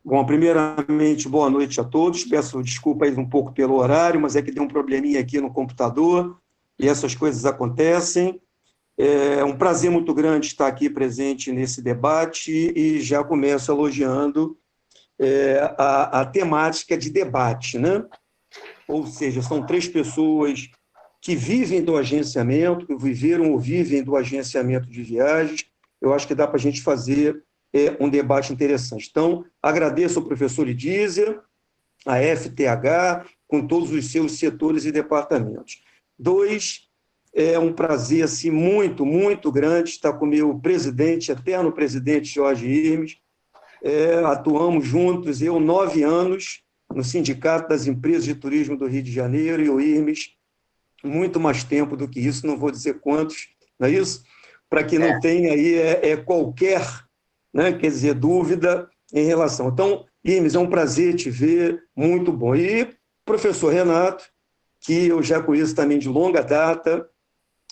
Bom, primeiramente, boa noite a todos. Peço desculpa aí um pouco pelo horário, mas é que deu um probleminha aqui no computador e essas coisas acontecem. É um prazer muito grande estar aqui presente nesse debate e já começo elogiando a temática de debate, né? Ou seja, são três pessoas que vivem do agenciamento, que viveram ou vivem do agenciamento de viagens. Eu acho que dá para a gente fazer um debate interessante. Então, agradeço ao professor Lidízia, a FTH, com todos os seus setores e departamentos. Dois, é um prazer assim, muito, muito grande estar com o meu presidente, eterno presidente Jorge Irmes. Atuamos juntos, eu 9 anos, no Sindicato das Empresas de Turismo do Rio de Janeiro, e o Irmes muito mais tempo do que isso, não vou dizer quantos, não é isso? Para que não tenha aí qualquer, né, quer dizer, dúvida em relação. Então, Irmes, é um prazer te ver, muito bom. E professor Renato, que eu já conheço também de longa data,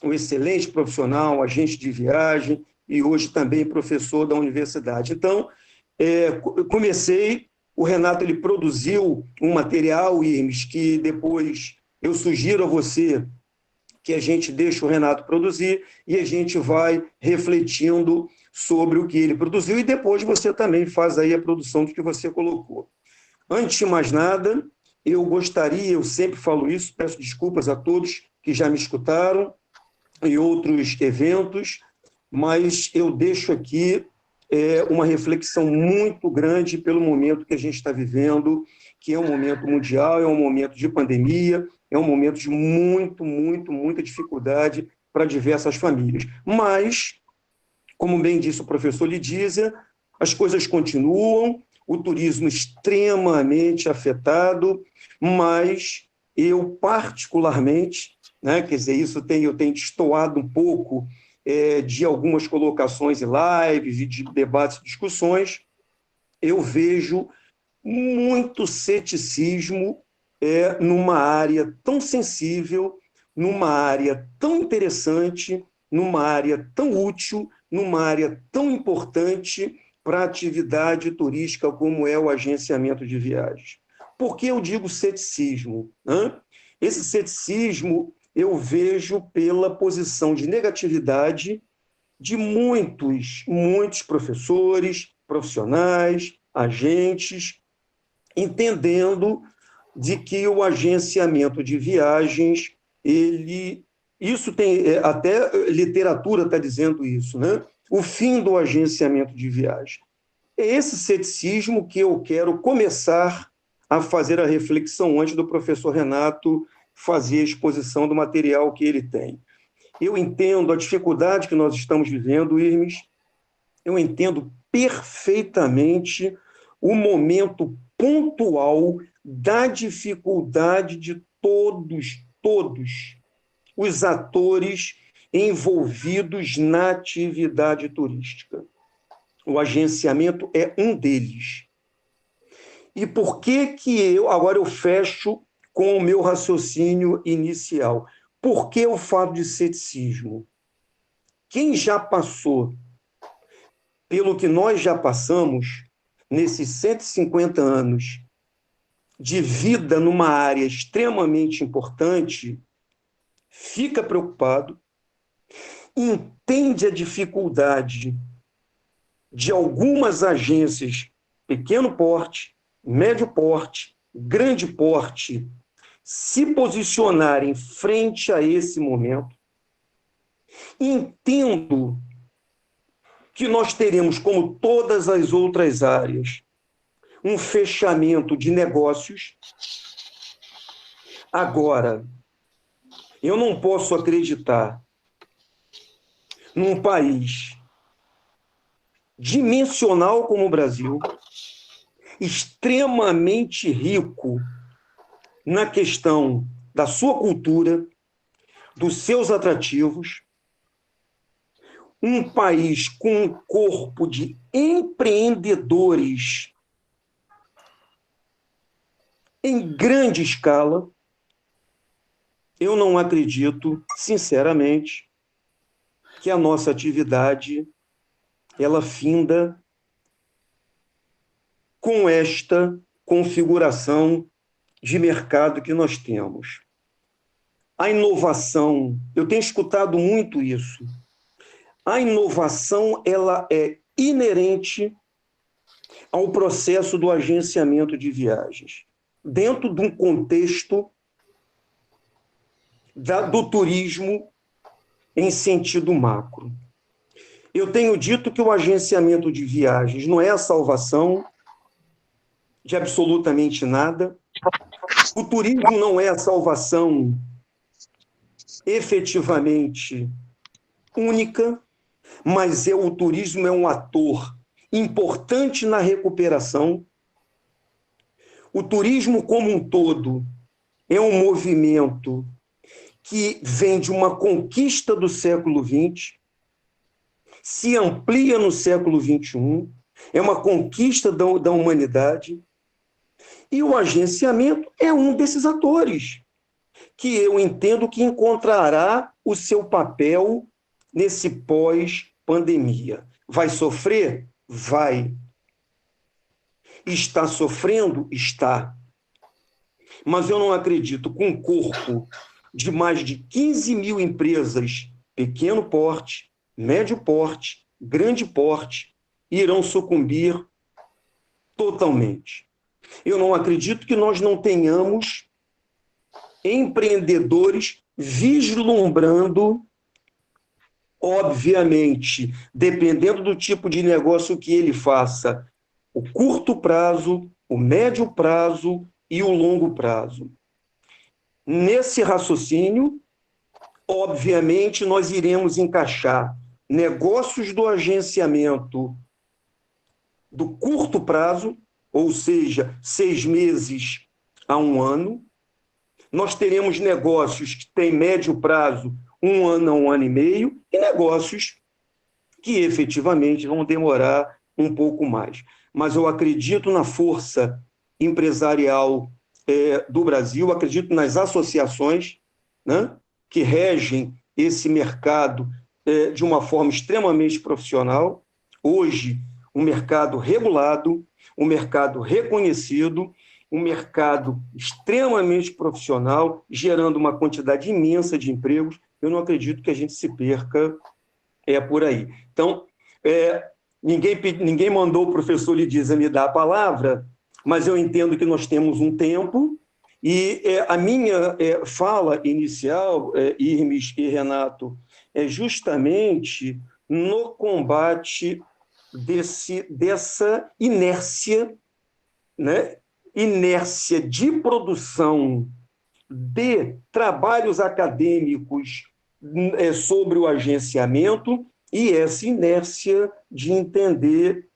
um excelente profissional, agente de viagem e hoje também professor da universidade. Então, comecei, o Renato ele produziu um material, Irmes, que depois eu sugiro a você que a gente deixa o Renato produzir e a gente vai refletindo sobre o que ele produziu e depois você também faz aí a produção do que você colocou. Antes de mais nada, eu gostaria, eu sempre falo isso, peço desculpas a todos que já me escutaram em outros eventos, mas eu deixo aqui uma reflexão muito grande pelo momento que a gente está vivendo, que é um momento mundial, é um momento de pandemia, é um momento de muita dificuldade para diversas famílias. Mas, como bem disse o professor Lidízia, as coisas continuam, o turismo extremamente afetado, mas eu particularmente, né, quer dizer, eu tenho destoado um pouco de algumas colocações em lives e de debates e discussões, eu vejo muito ceticismo numa área tão sensível, numa área tão interessante, numa área tão útil, numa área tão importante para a atividade turística como é o agenciamento de viagens. Por que eu digo ceticismo? Né? Esse ceticismo eu vejo pela posição de negatividade de muitos professores, profissionais, agentes, entendendo de que o agenciamento de viagens, isso tem, até literatura está dizendo isso, né? O fim do agenciamento de viagens. É esse ceticismo que eu quero começar a fazer a reflexão antes do professor Renato fazer a exposição do material que ele tem. Eu entendo a dificuldade que nós estamos vivendo, Irmes, eu entendo perfeitamente o momento pontual da dificuldade de todos os atores envolvidos na atividade turística. O agenciamento é um deles. E por que agora eu fecho com o meu raciocínio inicial? Por que eu falo de ceticismo? Quem já passou pelo que nós já passamos nesses 150 anos de vida numa área extremamente importante, fica preocupado, entende a dificuldade de algumas agências, pequeno porte, médio porte, grande porte, se posicionarem frente a esse momento. Entendo que nós teremos, como todas as outras áreas, um fechamento de negócios. Agora, eu não posso acreditar num país dimensional como o Brasil, extremamente rico na questão da sua cultura, dos seus atrativos, um país com um corpo de empreendedores em grande escala. Eu não acredito, sinceramente, que a nossa atividade ela finda com esta configuração de mercado que nós temos. A inovação, eu tenho escutado muito isso, a inovação ela é inerente ao processo do agenciamento de viagens, dentro de um contexto do turismo em sentido macro. Eu tenho dito que o agenciamento de viagens não é a salvação de absolutamente nada. O turismo não é a salvação efetivamente única, mas o turismo é um ator importante na recuperação. O turismo como um todo é um movimento que vem de uma conquista do século XX, se amplia no século XXI, é uma conquista da humanidade, e o agenciamento é um desses atores, que eu entendo que encontrará o seu papel nesse pós-pandemia. Vai sofrer? Vai. Está sofrendo? Está. Mas eu não acredito que um corpo de mais de 15 mil empresas, pequeno porte, médio porte, grande porte, irão sucumbir totalmente. Eu não acredito que nós não tenhamos empreendedores vislumbrando, obviamente, dependendo do tipo de negócio que ele faça, o curto prazo, o médio prazo e o longo prazo. Nesse raciocínio, obviamente, nós iremos encaixar negócios do agenciamento do curto prazo, ou seja, 6 meses a 1 ano. Nós teremos negócios que têm médio prazo, 1 ano a 1 ano e meio, e negócios que efetivamente vão demorar um pouco mais. Mas eu acredito na força empresarial do Brasil, acredito nas associações, né, que regem esse mercado de uma forma extremamente profissional. Hoje, um mercado regulado, um mercado reconhecido, um mercado extremamente profissional, gerando uma quantidade imensa de empregos. Eu não acredito que a gente se perca por aí. Então, ninguém mandou o professor Lidiza me dar a palavra, mas eu entendo que nós temos um tempo, e a minha fala inicial, Irmes e Renato, é justamente no combate dessa inércia, né? Inércia de produção de trabalhos acadêmicos sobre o agenciamento, e essa inércia de entender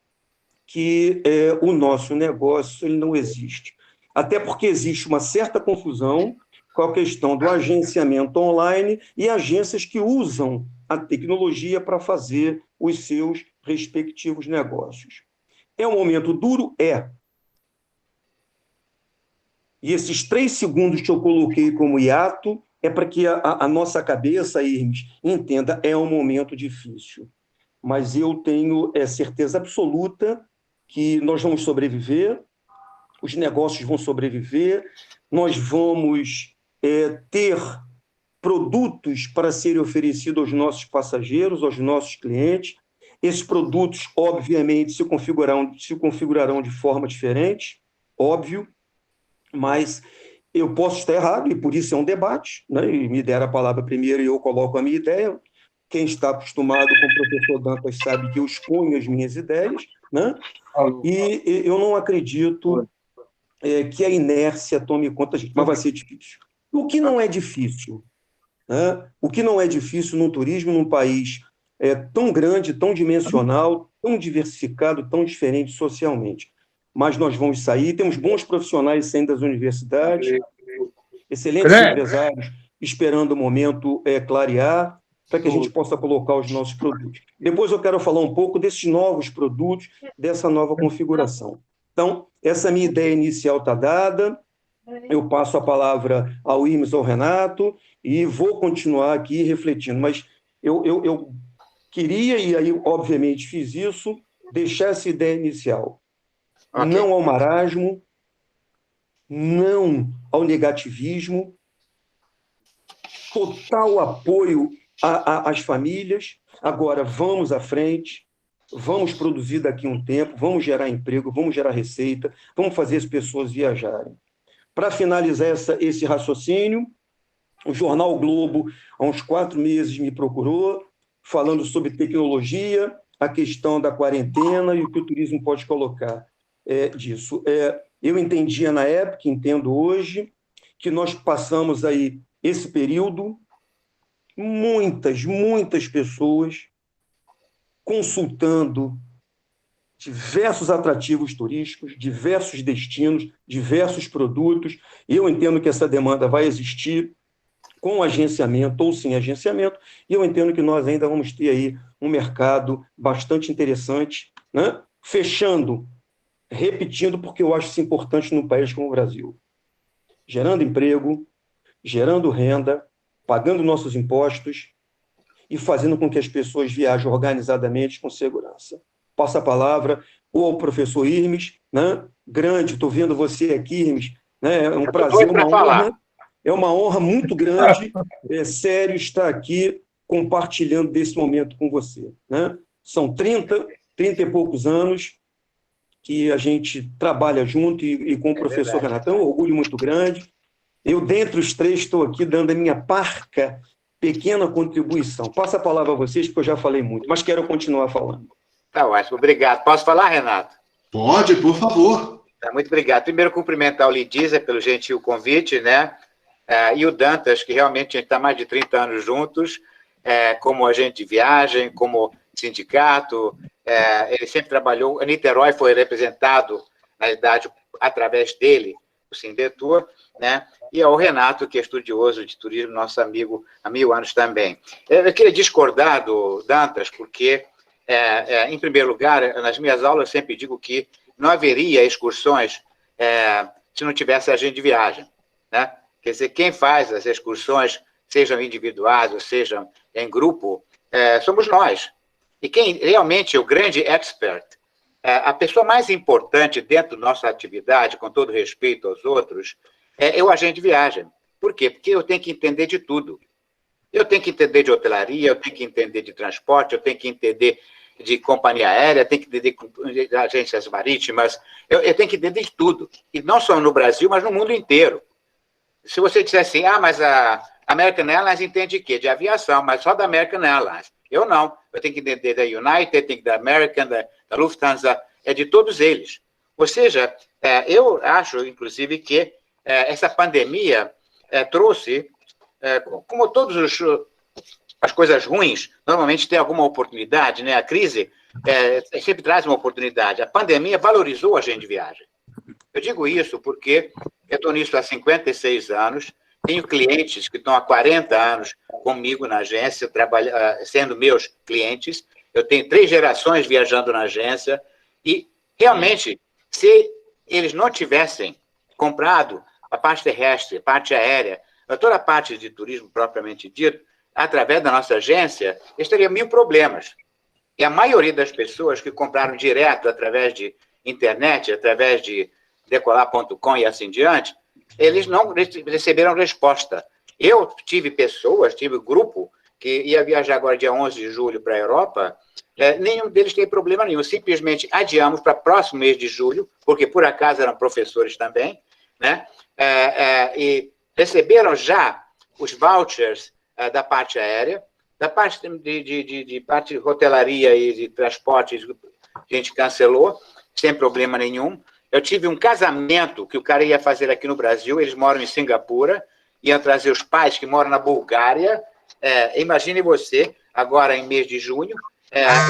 que o nosso negócio ele não existe. Até porque existe uma certa confusão com a questão do agenciamento online e agências que usam a tecnologia para fazer os seus respectivos negócios. É um momento duro? É. E esses 3 segundos que eu coloquei como hiato é para que a nossa cabeça, Irmes, entenda, é um momento difícil. Mas eu tenho certeza absoluta que nós vamos sobreviver, os negócios vão sobreviver, nós vamos ter produtos para serem oferecidos aos nossos passageiros, aos nossos clientes. Esses produtos, obviamente, se configurarão de forma diferente, óbvio, mas eu posso estar errado, e por isso é um debate, né? E me deram a palavra primeiro e eu coloco a minha ideia. Quem está acostumado com o professor Dantas sabe que eu exponho as minhas ideias, né? E eu não acredito que a inércia tome conta, gente, mas vai ser difícil. O que não é difícil? Né? O que não é difícil no turismo, num país tão grande, tão dimensional, tão diversificado, tão diferente socialmente. Mas nós vamos sair, temos bons profissionais saindo das universidades, excelentes empresários esperando o momento clarear, para que a gente possa colocar os nossos produtos. Depois eu quero falar um pouco desses novos produtos, dessa nova configuração. Então, essa minha ideia inicial está dada, eu passo a palavra ao Irmes, ao Renato, e vou continuar aqui refletindo, mas eu queria, e aí obviamente fiz isso, deixar essa ideia inicial. não ao marasmo, não ao negativismo, total apoio às famílias. Agora, vamos à frente, vamos produzir daqui a um tempo, vamos gerar emprego, vamos gerar receita, vamos fazer as pessoas viajarem. Para finalizar esse raciocínio, o jornal o Globo, há uns 4 meses, me procurou, falando sobre tecnologia, a questão da quarentena e o que o turismo pode colocar disso. Eu entendia na época, entendo hoje, que nós passamos aí esse período, muitas pessoas consultando diversos atrativos turísticos, diversos destinos, diversos produtos, e eu entendo que essa demanda vai existir com agenciamento ou sem agenciamento, e eu entendo que nós ainda vamos ter aí um mercado bastante interessante, né? Fechando, repetindo, porque eu acho isso importante num país como o Brasil, gerando emprego, gerando renda, pagando nossos impostos e fazendo com que as pessoas viajem organizadamente com segurança. Passo a palavra ou ao professor Irmes, né? Grande, estou vendo você aqui, Irmes, né? É um prazer, uma honra. É uma honra muito grande, sério, estar aqui compartilhando desse momento com você, né? São 30 e poucos anos que a gente trabalha junto e com o professor Renatão, um orgulho muito grande. Eu, dentre os 3, estou aqui dando a minha parca, pequena contribuição. Passo a palavra a vocês, porque eu já falei muito, mas quero continuar falando. Tá ótimo, obrigado. Posso falar, Renato? Pode, por favor. Muito obrigado. Primeiro, cumprimentar o Lidisa pelo gentil convite, né? E o Dantas, que realmente a gente está mais de 30 anos juntos, como agente de viagem, como sindicato. Ele sempre trabalhou. A Niterói foi representado, na verdade, através dele, o Sindetur, né? E ao Renato, que é estudioso de turismo, nosso amigo há 1000 anos também. Eu queria discordar do Dantas, porque, em primeiro lugar, nas minhas aulas eu sempre digo que não haveria excursões se não tivesse agente de viagem, né? Quer dizer, quem faz as excursões, sejam individuais ou sejam em grupo, somos nós. E quem realmente é o grande expert, a pessoa mais importante dentro da nossa atividade, com todo respeito aos outros, é o agente de viagem. Por quê? Porque eu tenho que entender de tudo. Eu tenho que entender de hotelaria, eu tenho que entender de transporte, eu tenho que entender de companhia aérea, eu tenho que entender de agências marítimas, eu tenho que entender de tudo. E não só no Brasil, mas no mundo inteiro. Se você disser assim, mas a American Airlines entende de quê? De aviação, mas só da American Airlines. Eu não. Eu tenho que entender da United, tenho que da American, da Lufthansa, de todos eles. Ou seja, eu acho, inclusive, que essa pandemia trouxe, como todas as coisas ruins, normalmente tem alguma oportunidade, né? A crise sempre traz uma oportunidade. A pandemia valorizou a agente de viagem. Eu digo isso porque eu estou nisso há 56 anos, tenho clientes que estão há 40 anos comigo na agência, sendo meus clientes, eu tenho 3 gerações viajando na agência, e realmente, se eles não tivessem comprado a parte terrestre, a parte aérea, toda a parte de turismo propriamente dito, através da nossa agência, eles teriam 1000 problemas. E a maioria das pessoas que compraram direto através de internet, através de decolar.com e assim diante, eles não receberam resposta. Eu tive grupo que ia viajar agora dia 11 de julho para a Europa, nenhum deles tem problema nenhum, simplesmente adiamos para próximo mês de julho, porque por acaso eram professores também, né? E receberam já os vouchers da parte aérea, da parte de parte de hotelaria e de transporte, a gente cancelou, sem problema nenhum. Eu tive um casamento que o cara ia fazer aqui no Brasil, eles moram em Singapura, iam trazer os pais que moram na Bulgária. Imagine você, agora em mês de junho,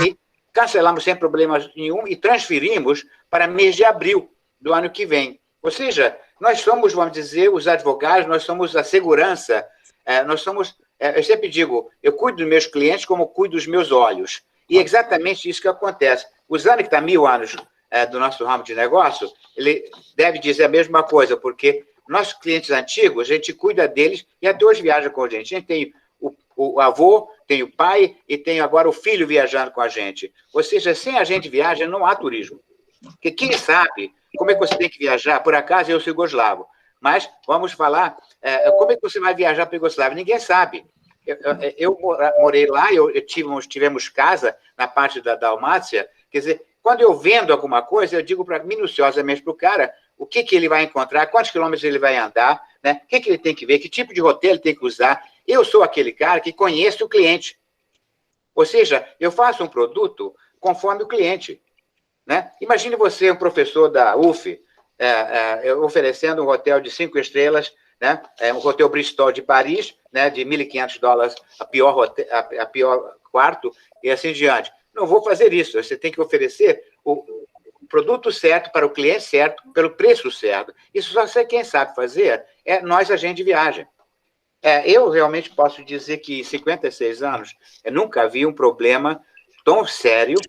e cancelamos sem problema nenhum e transferimos para mês de abril do ano que vem. Ou seja, nós somos, vamos dizer, os advogados, nós somos a segurança, nós somos, eu sempre digo, eu cuido dos meus clientes como cuido dos meus olhos. E é exatamente isso que acontece. O Zane, que está 1000 anos do nosso ramo de negócio, ele deve dizer a mesma coisa, porque nossos clientes antigos, a gente cuida deles e até hoje viaja com a gente. A gente tem o avô, tem o pai e tem agora o filho viajando com a gente. Ou seja, sem a gente viaja, não há turismo. Porque quem sabe como é que você tem que viajar? Por acaso eu sou jugoslavo, mas vamos falar como é que você vai viajar para a Iugoslávia? Ninguém sabe. Eu morei lá, tivemos casa na parte da Dalmácia, quer dizer, quando eu vendo alguma coisa, eu digo minuciosamente para o cara o que ele vai encontrar, quantos quilômetros ele vai andar, né? O que ele tem que ver, que tipo de roteiro ele tem que usar. Eu sou aquele cara que conhece o cliente. Ou seja, eu faço um produto conforme o cliente. Né? Imagine você, um professor da UF, oferecendo um hotel de 5 estrelas, né? Um hotel Bristol de Paris, né? De $1.500, a pior quarto, e assim diante. Não vou fazer isso. Você tem que oferecer o produto certo para o cliente certo, pelo preço certo. Isso só você quem sabe fazer é nós, agente de viagem. Eu realmente posso dizer que em 56 anos eu nunca vi um problema tão sério,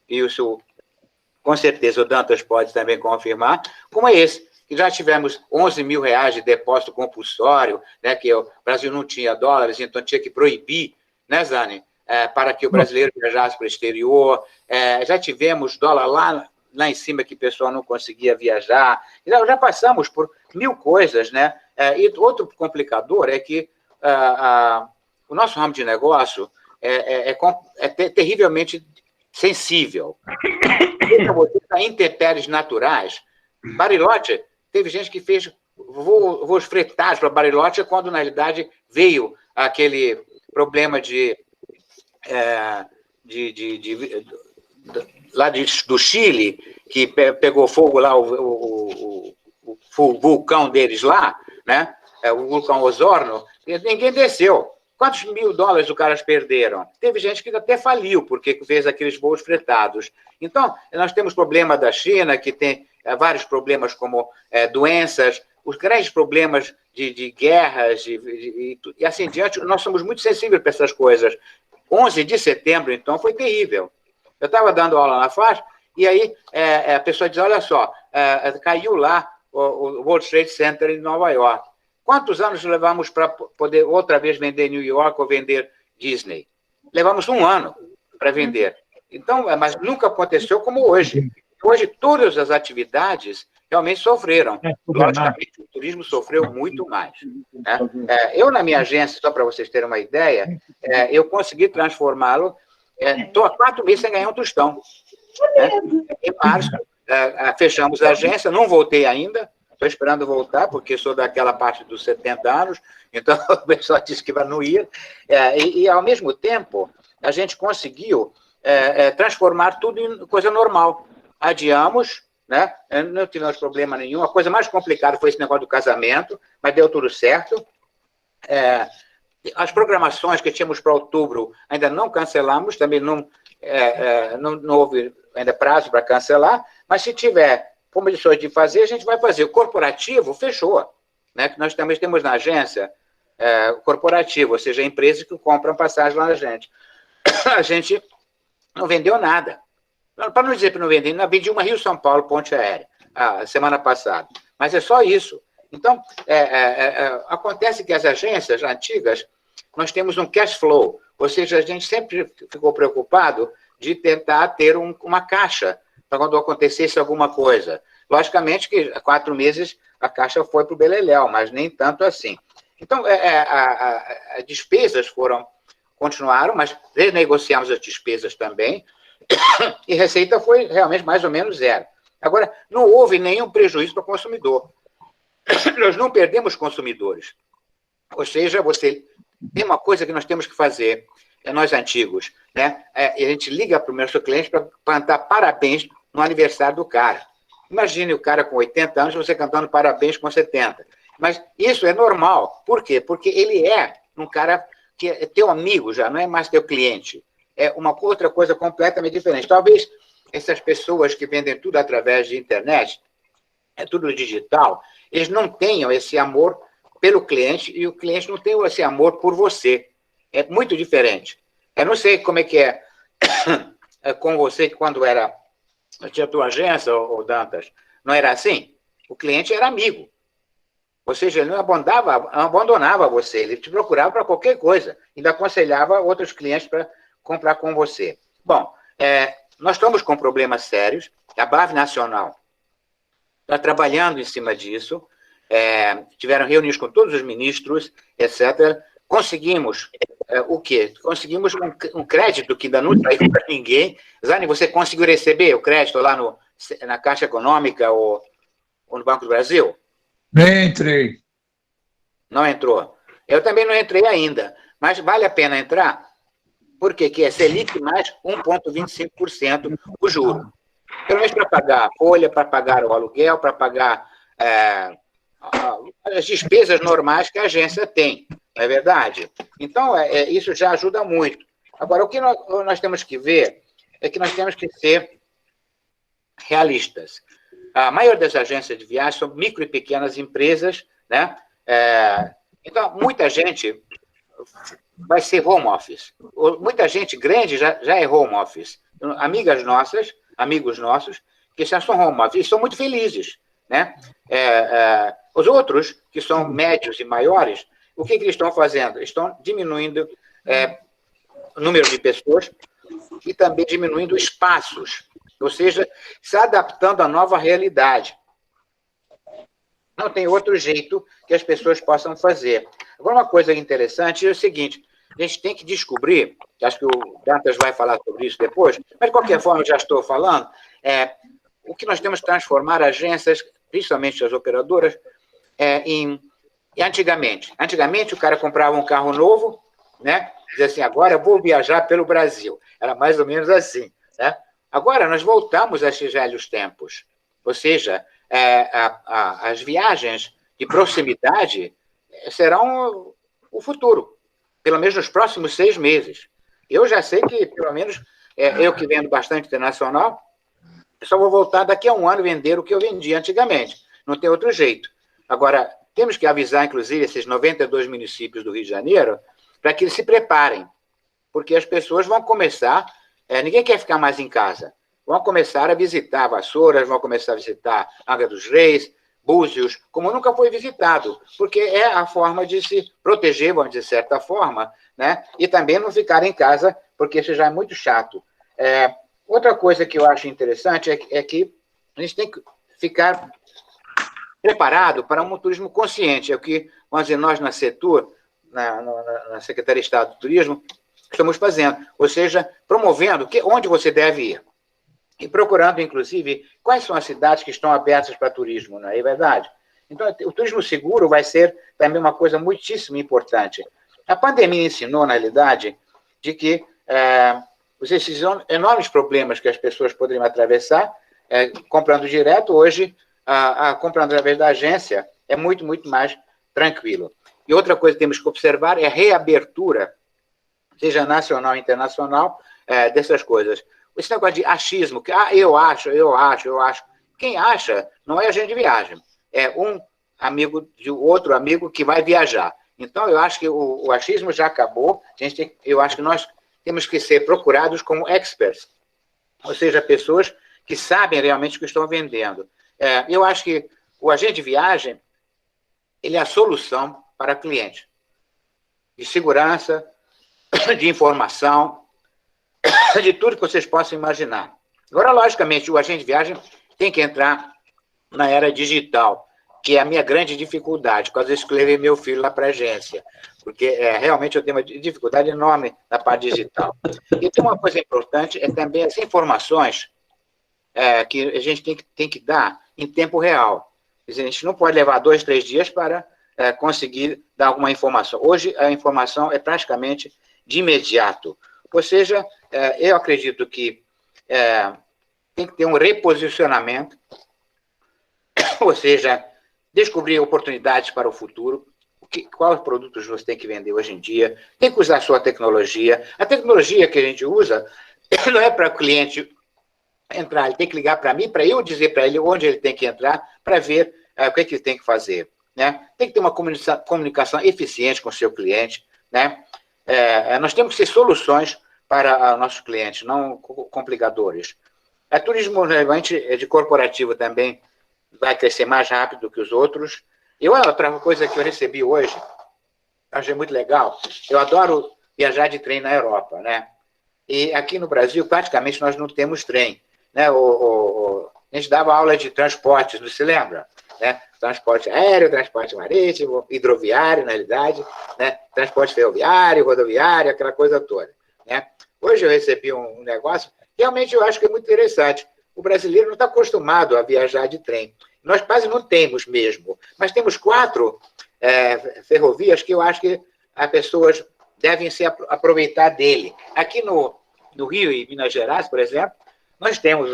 e isso, com certeza, o Dantas pode também confirmar, como é esse, que já tivemos 11 mil reais de depósito compulsório, né, que o Brasil não tinha dólares, então tinha que proibir, né, Zani, para que o brasileiro viajasse para o exterior. Já tivemos dólar lá em cima que o pessoal não conseguia viajar. Já passamos por mil coisas, né? E outro complicador é que o nosso ramo de negócio é terrivelmente sensível. A intempéries naturais. Bariloche, teve gente que fez voos fretados para Bariloche, quando, na realidade, veio aquele problema lá do Chile, que pegou fogo lá, o vulcão deles lá, né? O vulcão Osorno, e ninguém desceu. Quantos $1.000 os caras perderam? Teve gente que até faliu, porque fez aqueles voos fretados. Então, nós temos problema da China, que tem vários problemas como doenças, os grandes problemas de guerras e assim diante. Nós somos muito sensíveis para essas coisas. 11 de setembro, então, foi terrível. Eu estava dando aula na FAS, e aí a pessoa diz, olha só, caiu lá o World Trade Center em Nova York. Quantos anos levamos para poder outra vez vender New York ou vender Disney? Levamos 1 ano para vender. Então, mas nunca aconteceu como hoje. Hoje, todas as atividades realmente sofreram. Logicamente, o turismo sofreu muito mais. Né? Eu, na minha agência, só para vocês terem uma ideia, eu consegui transformá-lo. Estou há 4 meses sem ganhar um tostão. Né? Em março, fechamos a agência, não voltei ainda. Estou esperando voltar, porque sou daquela parte dos 70 anos, então o pessoal disse que não ia. E, ao mesmo tempo, a gente conseguiu transformar tudo em coisa normal. Adiamos, né? Não tivemos problema nenhum. A coisa mais complicada foi esse negócio do casamento, mas deu tudo certo. As programações que tínhamos para outubro ainda não cancelamos, também não houve ainda prazo para cancelar, mas se tiver condições de fazer, a gente vai fazer. O corporativo fechou, né? Que nós também temos na agência corporativo, ou seja, empresas que compram passagem lá na gente. A gente não vendeu nada. Para não dizer que não vendeu, nós vendi uma Rio-São Paulo ponte aérea, a semana passada. Mas é só isso. Então, acontece que as agências antigas, nós temos um cash flow, ou seja, a gente sempre ficou preocupado de tentar ter uma caixa para quando acontecesse alguma coisa. Logicamente que há 4 meses a caixa foi para o beleléu, mas nem tanto assim. Então, as despesas continuaram, mas renegociamos as despesas também, e receita foi realmente mais ou menos zero. Agora, não houve nenhum prejuízo para o consumidor. Nós não perdemos consumidores. Ou seja, tem uma coisa que nós temos que fazer, nós antigos, né? A gente liga para o nosso cliente para cantar parabéns no aniversário do cara. Imagine o cara com 80 anos, você cantando parabéns com 70. Mas isso é normal. Por quê? Porque ele é um cara que é teu amigo já, não é mais teu cliente. É uma outra coisa completamente diferente. Talvez essas pessoas que vendem tudo através de internet, tudo digital, eles não tenham esse amor pelo cliente e o cliente não tem esse amor por você. É muito diferente. Eu não sei como é que é com você quando tinha a tua agência, ou Dantas, não era assim? O cliente era amigo. Ou seja, ele não abandonava você, ele te procurava para qualquer coisa, ainda aconselhava outros clientes para comprar com você. Bom, nós estamos com problemas sérios, a BAV Nacional está trabalhando em cima disso, tiveram reuniões com todos os ministros, etc. Conseguimos o quê? Conseguimos um crédito que ainda não saiu para ninguém. Zani, você conseguiu receber o crédito lá na Caixa Econômica ou no Banco do Brasil? Nem entrei. Não entrou. Eu também não entrei ainda, mas vale a pena entrar, porque que é Selic mais 1,25% o juro. Pelo menos para pagar a folha, para pagar o aluguel, para pagar as despesas normais que a agência tem, não é verdade? Então, isso já ajuda muito. Agora, o que nós temos que ver é que nós temos que ser realistas. A maioria das agências de viagem são micro e pequenas empresas, né? Então, muita gente vai ser home office. Muita gente grande já é home office. Amigos nossos, que já são home office, e são muito felizes, né? Os outros, que são médios e maiores, o que eles estão fazendo? Estão diminuindo o número de pessoas e também diminuindo espaços, ou seja, se adaptando à nova realidade. Não tem outro jeito que as pessoas possam fazer. Agora, uma coisa interessante é o seguinte, a gente tem que descobrir, acho que o Dantas vai falar sobre isso depois, mas, de qualquer forma, eu já estou falando, o que nós temos que transformar agências, principalmente as operadoras, Antigamente, o cara comprava um carro novo, né? Dizia assim, agora eu vou viajar pelo Brasil. Era mais ou menos assim, né? Agora, nós voltamos a esses velhos tempos. Ou seja, as viagens de proximidade serão o futuro, pelo menos nos próximos 6 meses. Eu já sei que, pelo menos, eu que vendo bastante internacional, só vou voltar daqui a um ano vender o que eu vendia antigamente. Não tem outro jeito. Agora, temos que avisar, inclusive, esses 92 municípios do Rio de Janeiro, para que eles se preparem, porque as pessoas vão começar, ninguém quer ficar mais em casa, vão começar a visitar Vassouras, vão começar a visitar Angra dos Reis, Búzios, como nunca foi visitado, porque é a forma de se proteger, vamos dizer, de certa forma, né? E também não ficar em casa, porque isso já é muito chato. Outra coisa que eu acho interessante é que a gente tem que ficar preparado para um turismo consciente. É o que, vamos dizer, nós na Setur, na Secretaria de Estado do Turismo, estamos fazendo. Ou seja, promovendo onde você deve ir. E procurando, inclusive, quais são as cidades que estão abertas para turismo, não é verdade? Então, o turismo seguro vai ser também uma coisa muitíssimo importante. A pandemia ensinou, na realidade, de que esses enormes problemas que as pessoas poderiam atravessar, comprando direto, hoje, comprando através da agência, é muito, muito mais tranquilo. E outra coisa que temos que observar é a reabertura, seja nacional ou internacional, dessas coisas. Esse negócio de achismo, que eu acho. Quem acha não é agente de viagem, é um amigo de outro amigo que vai viajar. Então, eu acho que o achismo já acabou. Eu acho que nós temos que ser procurados como experts, ou seja, pessoas que sabem realmente o que estão vendendo. Eu acho que o agente de viagem ele é a solução para cliente, de segurança, de informação, de tudo que vocês possam imaginar. Agora, logicamente, o agente de viagem tem que entrar na era digital, que é a minha grande dificuldade, quando eu escrevi meu filho lá para a agência, porque realmente eu tenho uma dificuldade enorme na parte digital. E tem uma coisa importante, também as informações que a gente tem que dar em tempo real. Quer dizer, a gente não pode levar 2, 3 dias para conseguir dar alguma informação. Hoje, a informação é praticamente de imediato. Ou seja, eu acredito que tem que ter um reposicionamento, ou seja, descobrir oportunidades para o futuro, quais produtos você tem que vender hoje em dia, tem que usar a sua tecnologia. A tecnologia que a gente usa não é para o cliente entrar, ele tem que ligar para mim, para eu dizer para ele onde ele tem que entrar, para ver o que ele tem que fazer. Né? Tem que ter uma comunicação eficiente com o seu cliente. Né? Nós temos que ser soluções para nossos clientes, não complicadores. O turismo relevante de corporativo também vai crescer mais rápido do que os outros. Outra coisa que eu recebi hoje, achei muito legal, eu adoro viajar de trem na Europa, né? E aqui no Brasil, praticamente, nós não temos trem. Né? A gente dava aula de transportes, não se lembra? Né? Transporte aéreo, transporte marítimo, hidroviário, na realidade, né? Transporte ferroviário, rodoviário, aquela coisa toda. Né? Hoje eu recebi um negócio, realmente eu acho que é muito interessante. O brasileiro não está acostumado a viajar de trem. Nós quase não temos mesmo, mas temos 4 ferrovias que eu acho que as pessoas devem se aproveitar dele. Aqui no Rio e Minas Gerais, por exemplo, nós temos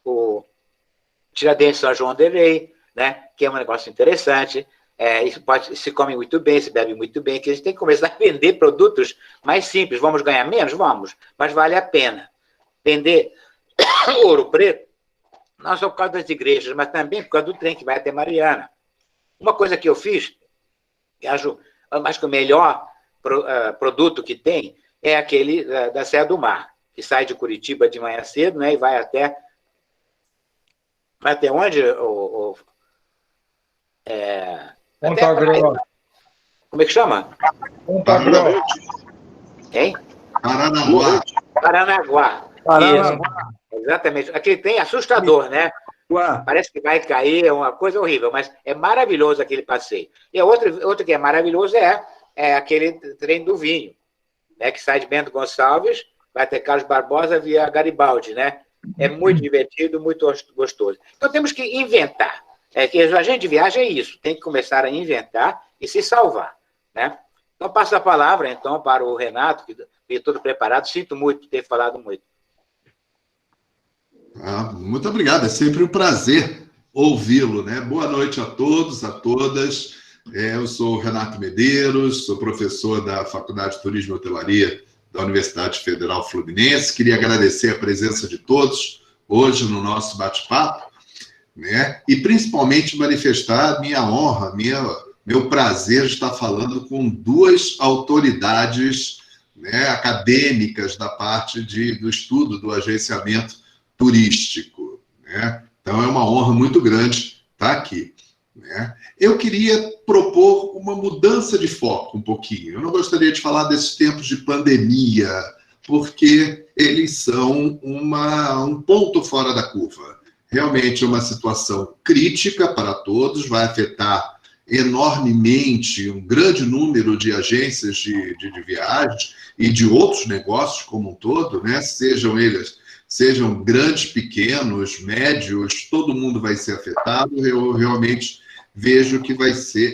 o Tiradentes São João del Rei, né, que é um negócio interessante, isso se come muito bem, se bebe muito bem, que a gente tem que começar a vender produtos mais simples. Vamos ganhar menos? Vamos, mas vale a pena. Vender Ouro Preto, não só por causa das igrejas, mas também por causa do trem que vai até Mariana. Uma coisa que eu fiz, acho que o melhor produto que tem é aquele da Serra do Mar, que sai de Curitiba de manhã cedo, né, e vai até onde? Ponta Grossa. Como é que chama? Ponta Grossa. Hein? Paranaguá. Isso, exatamente. Aquele trem assustador, né? Parece que vai cair, é uma coisa horrível, mas é maravilhoso aquele passeio. E a outro que é maravilhoso é aquele trem do vinho, né, que sai de Bento Gonçalves, vai até Carlos Barbosa via Garibaldi, né? É muito divertido, muito gostoso. Então temos que inventar. Que a gente de viagem é isso, tem que começar a inventar e se salvar, né? Então passo a palavra então para o Renato, que veio todo preparado. Sinto muito por ter falado muito. Muito obrigado, é sempre um prazer ouvi-lo, né? Boa noite a todos, a todas. Eu sou o Renato Medeiros, sou professor da Faculdade de Turismo e Hotelaria da Universidade Federal Fluminense. Queria agradecer a presença de todos hoje no nosso bate-papo, né? E principalmente manifestar minha honra, meu prazer de estar falando com 2 autoridades, né, acadêmicas da parte do estudo do agenciamento turístico, né? Então é uma honra muito grande estar aqui, né? Eu queria propor uma mudança de foco um pouquinho. Eu não gostaria de falar desses tempos de pandemia, porque eles são um ponto fora da curva. Realmente é uma situação crítica para todos, vai afetar enormemente um grande número de agências de viagens e de outros negócios como um todo, né? Sejam grandes, pequenos, médios, todo mundo vai ser afetado. Eu realmente vejo que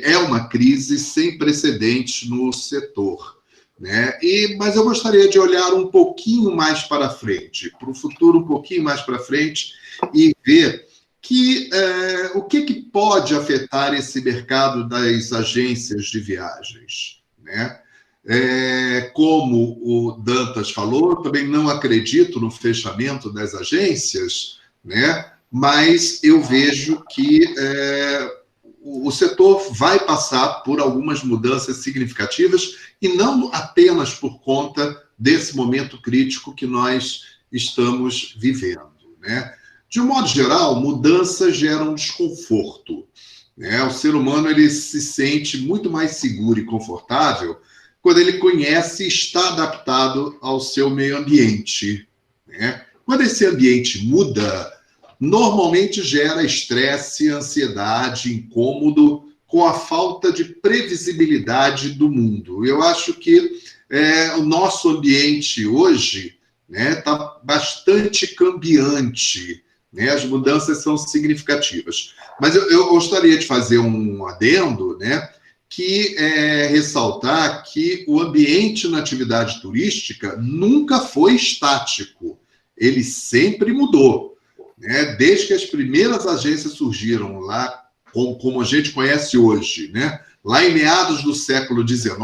é uma crise sem precedentes no setor, né? Mas eu gostaria de olhar um pouquinho mais para frente, para o futuro um pouquinho mais para frente, e ver o que pode afetar esse mercado das agências de viagens, né? Como o Dantas falou, eu também não acredito no fechamento das agências, né? Mas eu vejo que o setor vai passar por algumas mudanças significativas e não apenas por conta desse momento crítico que nós estamos vivendo, né? De um modo geral, mudanças geram desconforto, né? O ser humano ele se sente muito mais seguro e confortável quando ele conhece e está adaptado ao seu meio ambiente, né? Quando esse ambiente muda, normalmente gera estresse, ansiedade, incômodo, com a falta de previsibilidade do mundo. Eu acho que o nosso ambiente hoje, né, está bastante cambiante, né? As mudanças são significativas. Mas eu gostaria de fazer um adendo, né, que ressaltar que o ambiente na atividade turística nunca foi estático, ele sempre mudou, né? Desde que as primeiras agências surgiram lá, como a gente conhece hoje, né? Lá em meados do século XIX,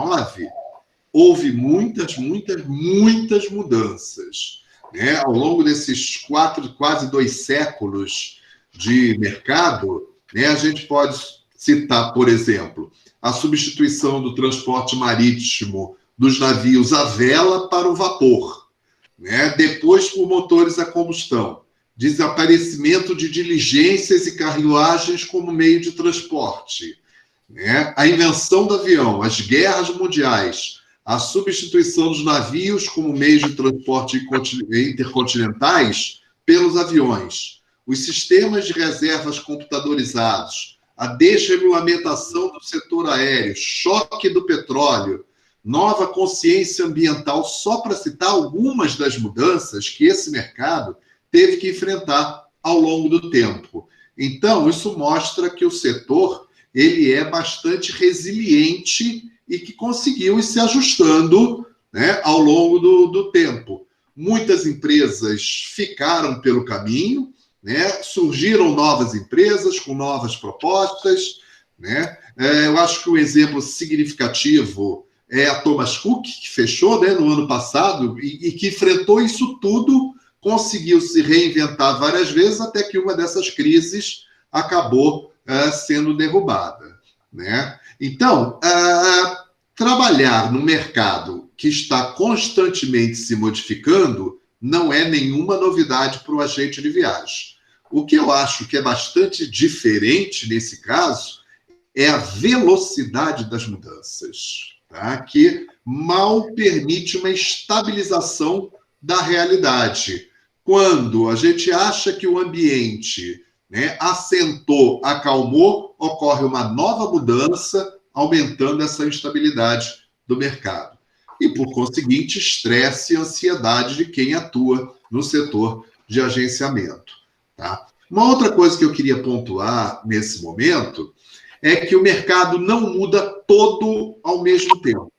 houve muitas mudanças, né? Ao longo desses quase 2 séculos de mercado, né, a gente pode citar, por exemplo, a substituição do transporte marítimo dos navios à vela para o vapor, né? Depois por motores a combustão, desaparecimento de diligências e carruagens como meio de transporte, né? A invenção do avião, as guerras mundiais, a substituição dos navios como meios de transporte intercontinentais pelos aviões, os sistemas de reservas computadorizados, a desregulamentação do setor aéreo, choque do petróleo, nova consciência ambiental, só para citar algumas das mudanças que esse mercado teve que enfrentar ao longo do tempo. Então, isso mostra que o setor ele é bastante resiliente e que conseguiu ir se ajustando, né, ao longo do tempo. Muitas empresas ficaram pelo caminho, né, surgiram novas empresas com novas propostas, né. Eu acho que um exemplo significativo é a Thomas Cook, que fechou, né, no ano passado e que enfrentou isso tudo, conseguiu se reinventar várias vezes até que uma dessas crises acabou sendo derrubada, né? Então, trabalhar no mercado que está constantemente se modificando não é nenhuma novidade para o agente de viagem. O que eu acho que é bastante diferente nesse caso é a velocidade das mudanças, tá? Que mal permite uma estabilização da realidade. Quando a gente acha que o ambiente, né, assentou, acalmou, ocorre uma nova mudança, aumentando essa instabilidade do mercado. E, por conseguinte, estresse e ansiedade de quem atua no setor de agenciamento. Tá? Uma outra coisa que eu queria pontuar nesse momento é que o mercado não muda todo ao mesmo tempo.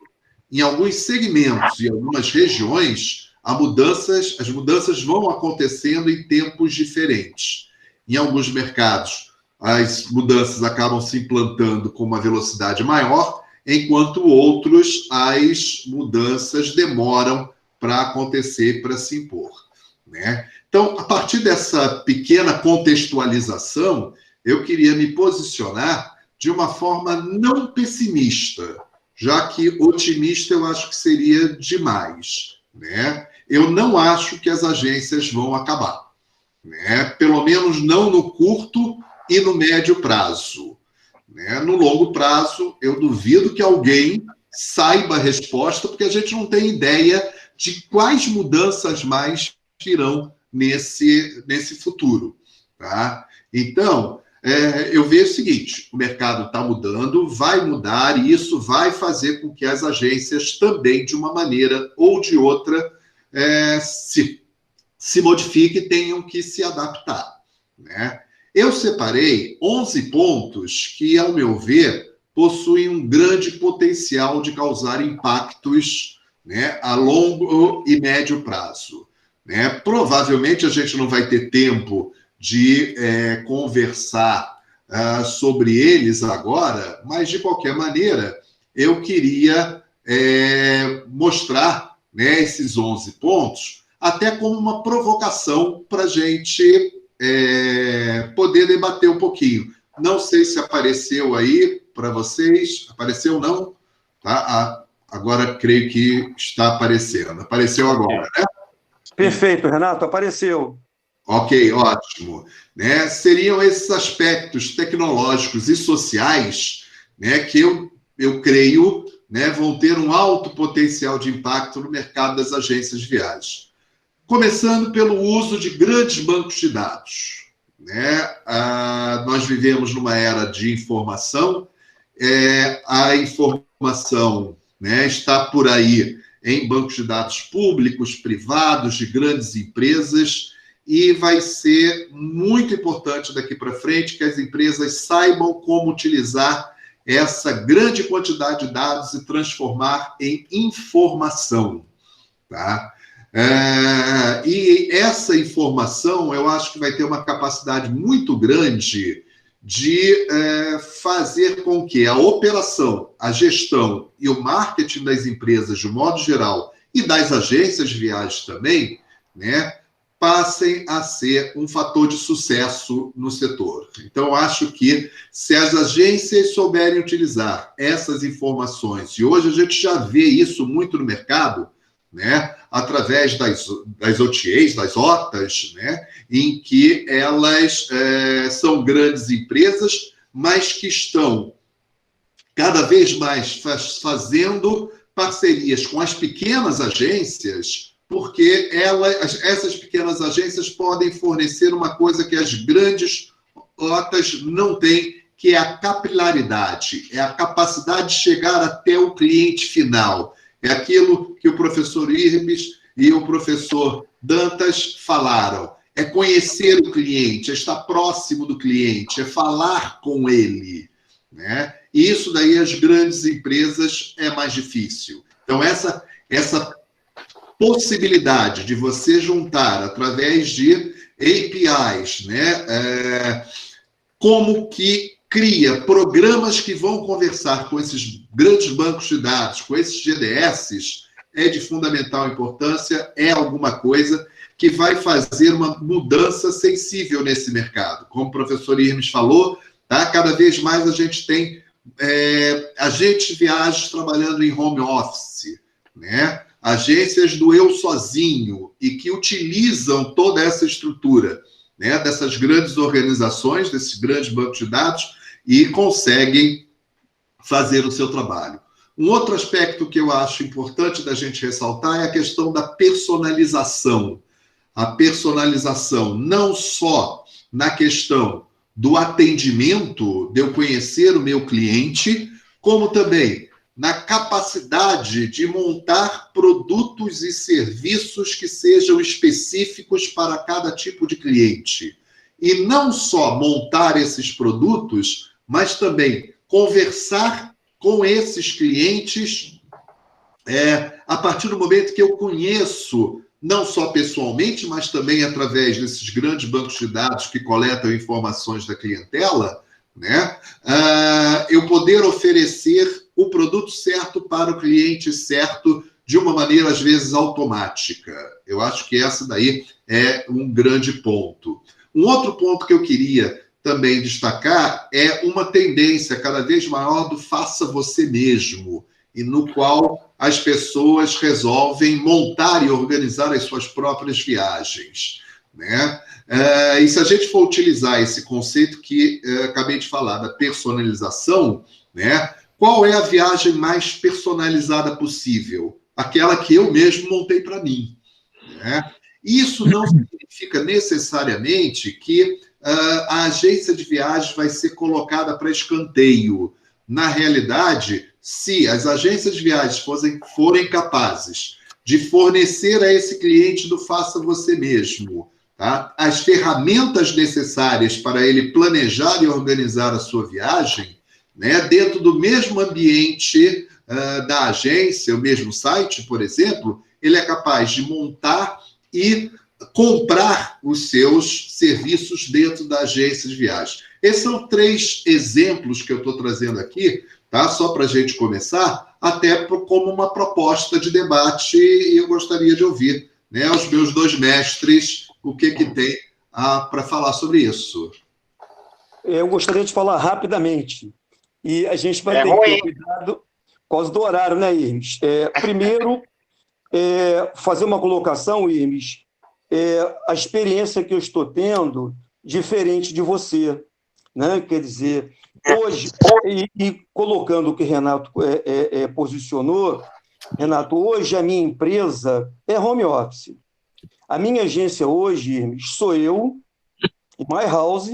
Em alguns segmentos e algumas regiões, as mudanças vão acontecendo em tempos diferentes. Em alguns mercados, as mudanças acabam se implantando com uma velocidade maior, enquanto outros, as mudanças demoram para acontecer, para se impor, né? Então, a partir dessa pequena contextualização, eu queria me posicionar de uma forma não pessimista, já que otimista eu acho que seria demais, né? Eu não acho que as agências vão acabar, né? Pelo menos não no curto e no médio prazo, né? No longo prazo, eu duvido que alguém saiba a resposta, porque a gente não tem ideia de quais mudanças mais virão nesse futuro, tá? Então, eu vejo o seguinte, o mercado está mudando, vai mudar, e isso vai fazer com que as agências também, de uma maneira ou de outra, se modifiquem e tenham que se adaptar, né? Eu separei 11 pontos que, ao meu ver, possuem um grande potencial de causar impactos, né, a longo e médio prazo, né? Provavelmente a gente não vai ter tempo de conversar sobre eles agora, mas, de qualquer maneira, eu queria mostrar, né, esses 11 pontos, até como uma provocação para a gente poder debater um pouquinho. Não sei se apareceu aí para vocês. Apareceu, não? Tá? Agora creio que está aparecendo. Apareceu agora, né? Perfeito, Renato, apareceu. Ok, ótimo. Né? Seriam esses aspectos tecnológicos e sociais, né, que eu creio, né, vão ter um alto potencial de impacto no mercado das agências de viagem. Começando pelo uso de grandes bancos de dados, né? Nós vivemos numa era de informação, a informação, né, está por aí em bancos de dados públicos, privados, de grandes empresas, e vai ser muito importante daqui para frente que as empresas saibam como utilizar essa grande quantidade de dados e transformar em informação, tá? E essa informação, eu acho que vai ter uma capacidade muito grande de fazer com que a operação, a gestão e o marketing das empresas, de um modo geral, e das agências de viagens também, né, passem a ser um fator de sucesso no setor. Então, eu acho que se as agências souberem utilizar essas informações, e hoje a gente já vê isso muito no mercado, né, através das OTAs, das OTAs, né, em que elas são grandes empresas, mas que estão cada vez mais fazendo parcerias com as pequenas agências, porque essas pequenas agências podem fornecer uma coisa que as grandes rotas não têm, que é a capilaridade, é a capacidade de chegar até o cliente final. É aquilo que o professor Irmes e o professor Dantas falaram. É conhecer o cliente, é estar próximo do cliente, é falar com ele, né? E isso daí, as grandes empresas, é mais difícil. Então, essa possibilidade de você juntar, através de APIs, né? Como que cria programas que vão conversar com esses grandes bancos de dados, com esses GDS, é de fundamental importância, é alguma coisa que vai fazer uma mudança sensível nesse mercado. Como o professor Irmes falou, tá? Cada vez mais a gente tem agentes de viagens trabalhando em home office, né? Agências do eu sozinho, e que utilizam toda essa estrutura, né, dessas grandes organizações, desses grandes bancos de dados, e conseguem fazer o seu trabalho. Um outro aspecto que eu acho importante da gente ressaltar é a questão da personalização. A personalização não só na questão do atendimento, de eu conhecer o meu cliente, como também na capacidade de montar produtos e serviços que sejam específicos para cada tipo de cliente. E não só montar esses produtos, mas também conversar com esses clientes a partir do momento que eu conheço, não só pessoalmente, mas também através desses grandes bancos de dados que coletam informações da clientela, né? Eu poder oferecer o produto certo para o cliente certo de uma maneira, às vezes, automática. Eu acho que essa daí é um grande ponto. Um outro ponto que eu queria também destacar é uma tendência cada vez maior do faça você mesmo, e no qual as pessoas resolvem montar e organizar as suas próprias viagens, né? E se a gente for utilizar esse conceito que acabei de falar, da personalização, né? Qual é a viagem mais personalizada possível? Aquela que eu mesmo montei para mim, né? Isso não significa necessariamente que a agência de viagens vai ser colocada para escanteio. Na realidade, se as agências de viagens forem capazes de fornecer a esse cliente do faça você mesmo, tá, as ferramentas necessárias para ele planejar e organizar a sua viagem, né, dentro do mesmo ambiente da agência, o mesmo site, por exemplo, ele é capaz de montar e comprar os seus serviços dentro da agência de viagem. Esses são 3 exemplos que eu estou trazendo aqui, tá? Só para a gente começar, até como uma proposta de debate, e eu gostaria de ouvir, né, os meus 2 mestres, o que tem para falar sobre isso. Eu gostaria de falar rapidamente, e a gente vai ter que ter cuidado por causa do horário, né, Irmes? Primeiro, fazer uma colocação, Irmes, a experiência que eu estou tendo diferente de você, né? Quer dizer, hoje, e colocando o que Renato posicionou, Renato, hoje a minha empresa é home office. A minha agência hoje, Irmes, sou eu, My House,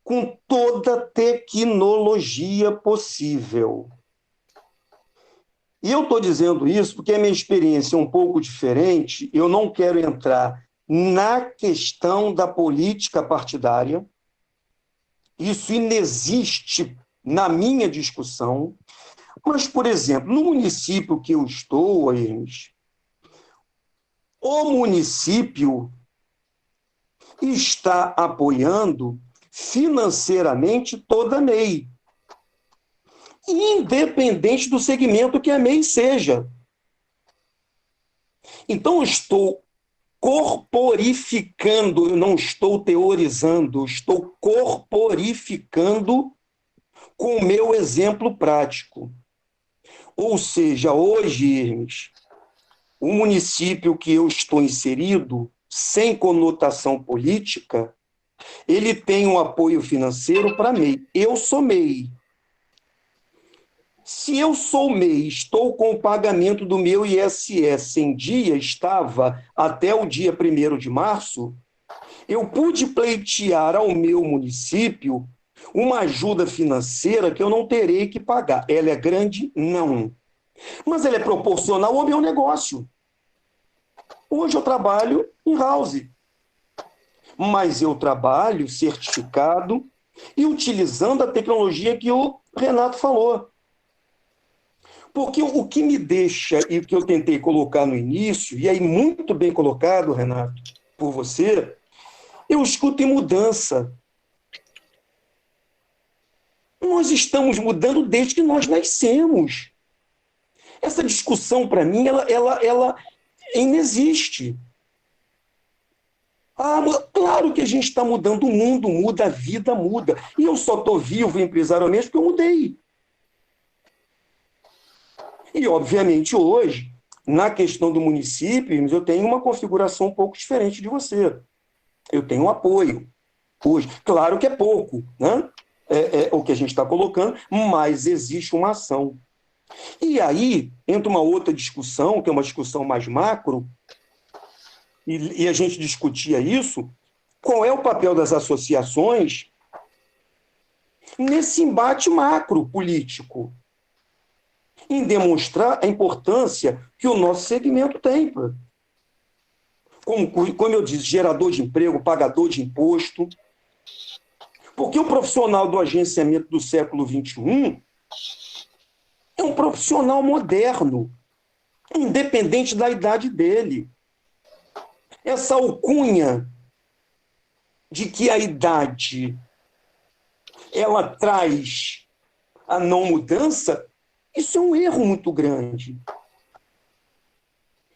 com toda a tecnologia possível. E eu estou dizendo isso porque a minha experiência é um pouco diferente. Eu não quero entrar na questão da política partidária. Isso inexiste na minha discussão. Mas, por exemplo, no município que eu estou, Hermes, o município está apoiando financeiramente toda a MEI, independente do segmento que a MEI seja. Então, eu estou corporificando, eu não estou teorizando, eu estou corporificando com o meu exemplo prático. Ou seja, hoje, Hermes, o município que eu estou inserido, sem conotação política, ele tem um apoio financeiro para MEI. Eu sou MEI. Se eu sou MEI, estou com o pagamento do meu ISS em dia, estava até o dia 1º de março, eu pude pleitear ao meu município uma ajuda financeira que eu não terei que pagar. Ela é grande? Não. Mas ela é proporcional ao meu negócio. Hoje eu trabalho em house, mas eu trabalho certificado e utilizando a tecnologia que o Renato falou. Porque o que me deixa, e o que eu tentei colocar no início, e aí muito bem colocado, Renato, por você, eu escuto em mudança. Nós estamos mudando desde que nós nascemos. Essa discussão, para mim, ela inexiste. Claro que a gente está mudando, o mundo muda, a vida muda. E eu só estou vivo empresarialmente porque eu mudei. E, obviamente, hoje, na questão do município, eu tenho uma configuração um pouco diferente de você. Eu tenho um apoio hoje. Claro que é pouco, né? É o que a gente está colocando, mas existe uma ação. E aí entra uma outra discussão, que é uma discussão mais macro, e a gente discutia isso, qual é o papel das associações nesse embate macro político, em demonstrar a importância que o nosso segmento tem. Como eu disse, gerador de emprego, pagador de imposto. Porque o profissional do agenciamento do século XXI é um profissional moderno, independente da idade dele. Essa alcunha de que a idade ela traz a não mudança, isso é um erro muito grande.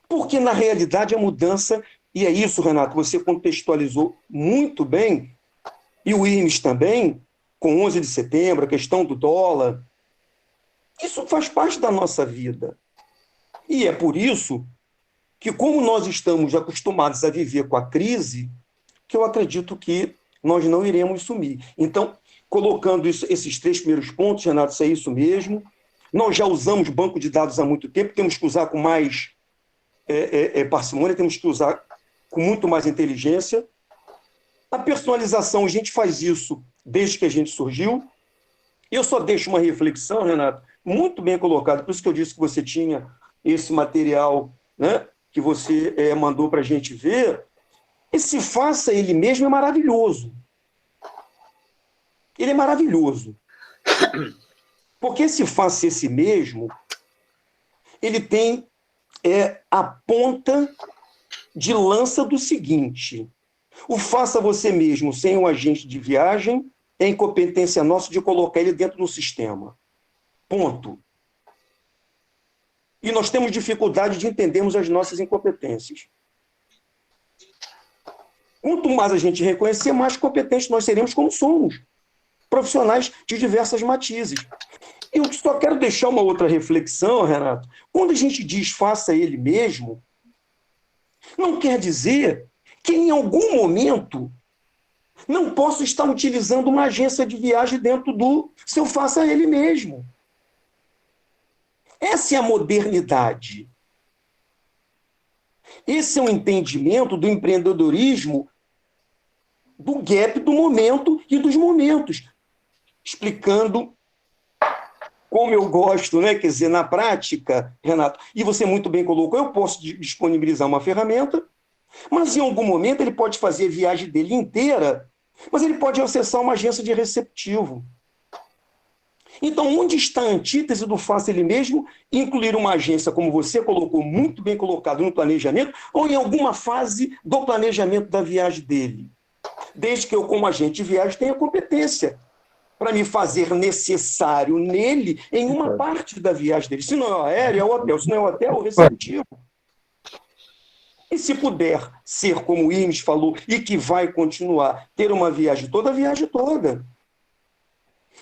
Porque, na realidade, a mudança, e é isso, Renato, você contextualizou muito bem, e o IRMS também, com 11 de setembro, a questão do dólar, isso faz parte da nossa vida. E é por isso que, como nós estamos acostumados a viver com a crise, que eu acredito que nós não iremos sumir. Então, colocando esses 3 primeiros pontos, Renato, isso é isso mesmo. Nós já usamos banco de dados há muito tempo, temos que usar com mais parcimônia, temos que usar com muito mais inteligência. A personalização, a gente faz isso desde que a gente surgiu. Eu só deixo uma reflexão, Renato, muito bem colocada, por isso que eu disse que você tinha esse material, né, que você mandou para a gente ver. Esse faça ele mesmo é maravilhoso. Ele é maravilhoso. Porque esse faça esse mesmo, ele tem a ponta de lança do seguinte: o faça você mesmo sem um agente de viagem é incompetência nossa de colocar ele dentro do sistema. Ponto. E nós temos dificuldade de entendermos as nossas incompetências. Quanto mais a gente reconhecer, mais competentes nós seremos como somos. Profissionais de diversas matizes. Eu só quero deixar uma outra reflexão, Renato. Quando a gente diz faça ele mesmo, não quer dizer que em algum momento não posso estar utilizando uma agência de viagem dentro do seu faça ele mesmo. Essa é a modernidade. Esse é o entendimento do empreendedorismo, do gap do momento e dos momentos. Explicando como eu gosto, né? Quer dizer, na prática, Renato, e você muito bem colocou, eu posso disponibilizar uma ferramenta, mas em algum momento ele pode fazer a viagem dele inteira, mas ele pode acessar uma agência de receptivo. Então, onde está a antítese do faça ele mesmo, incluir uma agência, como você colocou, muito bem colocado no planejamento, ou em alguma fase do planejamento da viagem dele? Desde que eu, como agente de viagem, tenha competência para me fazer necessário nele em uma parte da viagem dele. Se não é o aéreo, é o hotel. Se não é o hotel, é o receptivo. E se puder ser, como o IRMS falou, e que vai continuar, ter uma viagem toda, a viagem toda.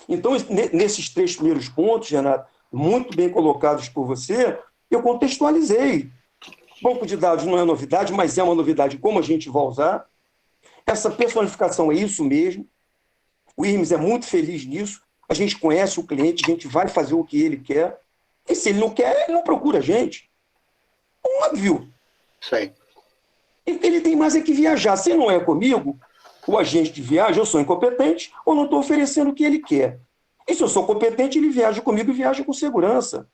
Então, nesses 3 primeiros pontos, Renato, muito bem colocados por você, eu contextualizei. Banco de dados não é novidade, mas é uma novidade como a gente vai usar. Essa personificação é isso mesmo. O IRMS é muito feliz nisso. a gente conhece o cliente, a gente vai fazer o que ele quer, e se ele não quer, ele não procura a gente. Óbvio. Isso aí. Ele tem mais é que viajar. Se não é comigo, o agente de viagem, eu sou incompetente ou não estou oferecendo o que ele quer. E se eu sou competente, ele viaja comigo e viaja com segurança.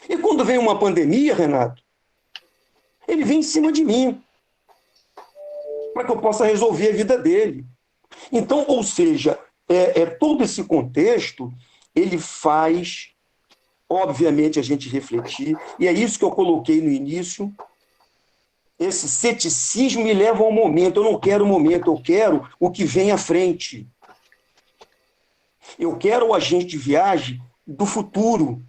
E quando vem uma pandemia, Renato, ele vem em cima de mim, para que eu possa resolver a vida dele. Então, ou seja, todo esse contexto, ele faz, obviamente, a gente refletir, e é isso que eu coloquei no início. Esse ceticismo me leva ao momento. Eu não quero o momento, eu quero o que vem à frente. Eu quero o agente de viagem do futuro.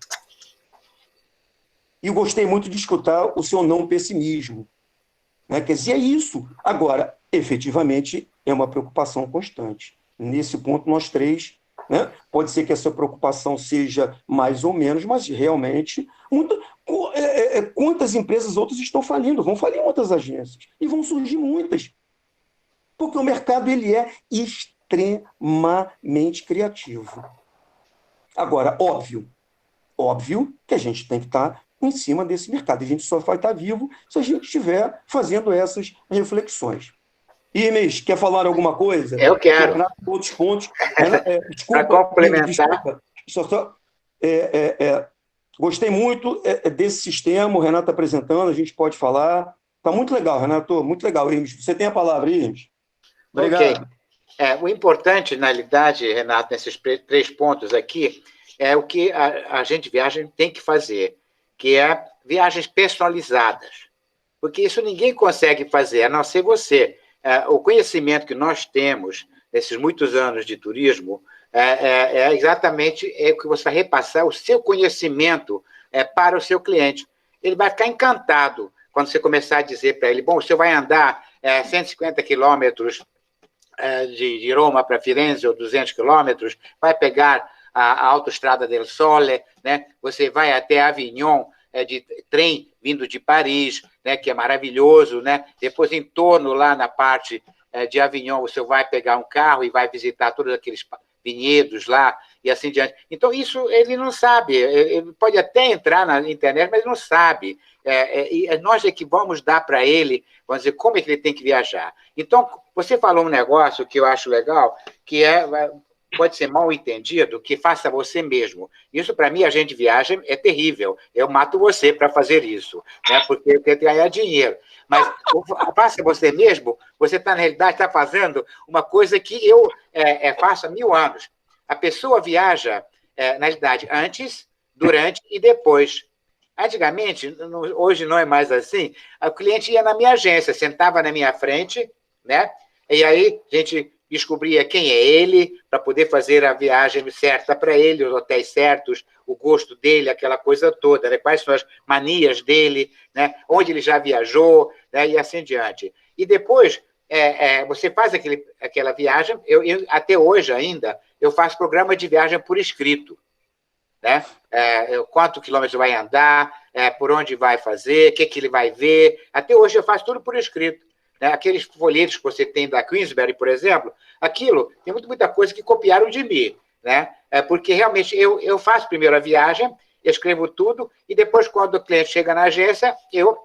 E eu gostei muito de escutar o seu não pessimismo. Né? Quer dizer, é isso. Agora, efetivamente, é uma preocupação constante. Nesse ponto, nós três, né? Pode ser que essa preocupação seja mais ou menos, mas realmente, quantas empresas outras estão falindo? Vão falir muitas agências. E vão surgir muitas. Porque o mercado ele é extremamente criativo. Agora, óbvio que a gente tem que estar em cima desse mercado. A gente só vai estar vivo se a gente estiver fazendo essas reflexões. Irmes, quer falar alguma coisa? Eu quero. Outros pontos. Para complementar. Gostei muito desse sistema, o Renato apresentando, a gente pode falar. Está muito legal, Renato, muito legal. Irmes, você tem a palavra, Irmes. Obrigado. Okay. O importante, na realidade, Renato, nesses 3 pontos aqui, é o que a gente de viagem tem que fazer, que é viagens personalizadas. Porque isso ninguém consegue fazer, a não ser você. O conhecimento que nós temos nesses muitos anos de turismo é exatamente o que você vai repassar o seu conhecimento para o seu cliente. Ele vai ficar encantado quando você começar a dizer para ele, bom, você vai andar 150 quilômetros de Roma para Firenze, ou 200 quilômetros, vai pegar a Autostrada del Sole, né? Você vai até Avignon, de trem vindo de Paris, né? Que é maravilhoso, né? Depois, em torno, lá na parte de Avignon, você vai pegar um carro e vai visitar todos aqueles vinhedos lá, e assim diante. Então, isso ele não sabe. Ele pode até entrar na internet, mas ele não sabe. E nós é que vamos dar para ele, vamos dizer, como é que ele tem que viajar. Então, você falou um negócio que eu acho legal, que pode ser mal entendido, que faça você mesmo. Isso, para mim, agente de viagem é terrível. Eu mato você para fazer isso, né? Porque eu quero ganhar dinheiro. Mas faça você mesmo, você, na realidade, está fazendo uma coisa que eu faço há 1000 anos. A pessoa viaja, na realidade, antes, durante e depois. Antigamente, hoje não é mais assim, o cliente ia na minha agência, sentava na minha frente, né? E aí a gente descobria quem é ele, para poder fazer a viagem certa para ele, os hotéis certos, o gosto dele, aquela coisa toda, né? Quais são as manias dele, né? Onde ele já viajou, né? E assim diante. E depois, você faz aquela viagem, eu até hoje ainda, eu faço programa de viagem por escrito, né? Quanto quilômetros vai andar, por onde vai fazer, o que ele vai ver. Até hoje eu faço tudo por escrito. Né? Aqueles folhetos que você tem da Queensberry, por exemplo, aquilo tem muita coisa que copiaram de mim, né? Porque realmente eu faço primeiro a viagem, eu escrevo tudo, e depois, quando o cliente chega na agência, eu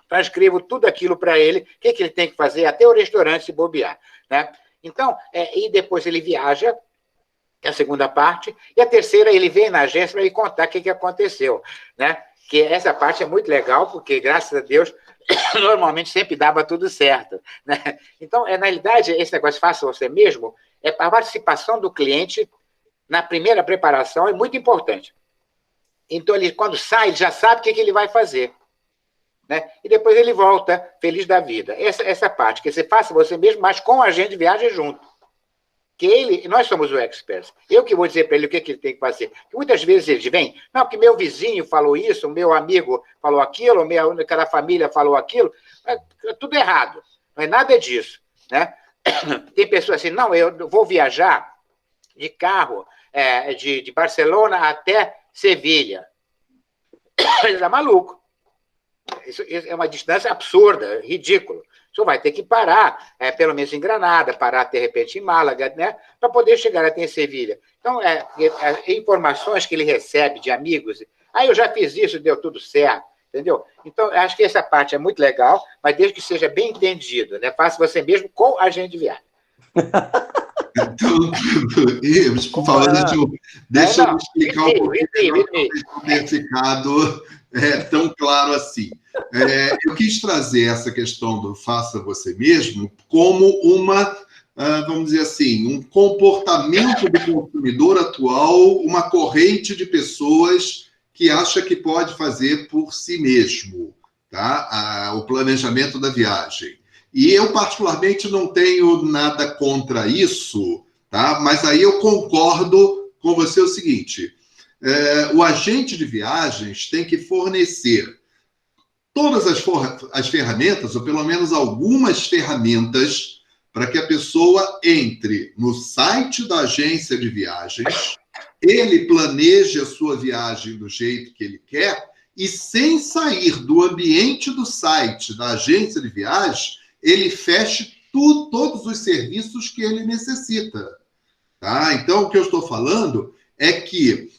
transcrevo tudo aquilo para ele, o que ele tem que fazer, até o restaurante se bobear, né? Então, e depois ele viaja, que é a segunda parte, e a terceira, ele vem na agência para me contar o que aconteceu, né? Que essa parte é muito legal, porque, graças a Deus, normalmente sempre dava tudo certo, né? Então, na realidade, esse negócio faça você mesmo, a participação do cliente na primeira preparação é muito importante. Então, ele, quando sai, ele já sabe o que ele vai fazer, né? E depois ele volta feliz da vida. Essa parte, que você faça você mesmo, mas com a agente de viagem junto. Que nós somos o experts. Eu que vou dizer para ele o que ele tem que fazer. Porque muitas vezes eles vêm, não, porque meu vizinho falou isso, meu amigo falou aquilo, cada família falou aquilo. É tudo errado. Não é nada disso, né? Tem pessoas assim, não, eu vou viajar de carro de Barcelona até Sevilha. Ele está maluco. Isso é uma distância absurda, ridículo. O senhor vai ter que parar, pelo menos em Granada, parar, de repente, em Málaga, né? Para poder chegar até em Sevilha. Então, informações que ele recebe de amigos. Eu já fiz isso, deu tudo certo, entendeu? Então, acho que essa parte é muito legal, mas desde que seja bem entendido, né? Faça você mesmo com a agente de viagem. Então, por favor, deixa eu explicar um pouquinho melhor para não ter ficado tão claro assim. Eu quis trazer essa questão do faça você mesmo como uma, vamos dizer assim, um comportamento do consumidor atual, uma corrente de pessoas que acha que pode fazer por si mesmo, tá? O planejamento da viagem. E eu, particularmente, não tenho nada contra isso, tá? Mas aí eu concordo com você o seguinte, o agente de viagens tem que fornecer todas as ferramentas, ou pelo menos algumas ferramentas, para que a pessoa entre no site da agência de viagens, ele planeje a sua viagem do jeito que ele quer, e sem sair do ambiente do site da agência de viagens, ele feche todos os serviços que ele necessita. Tá? Então, o que eu estou falando é que,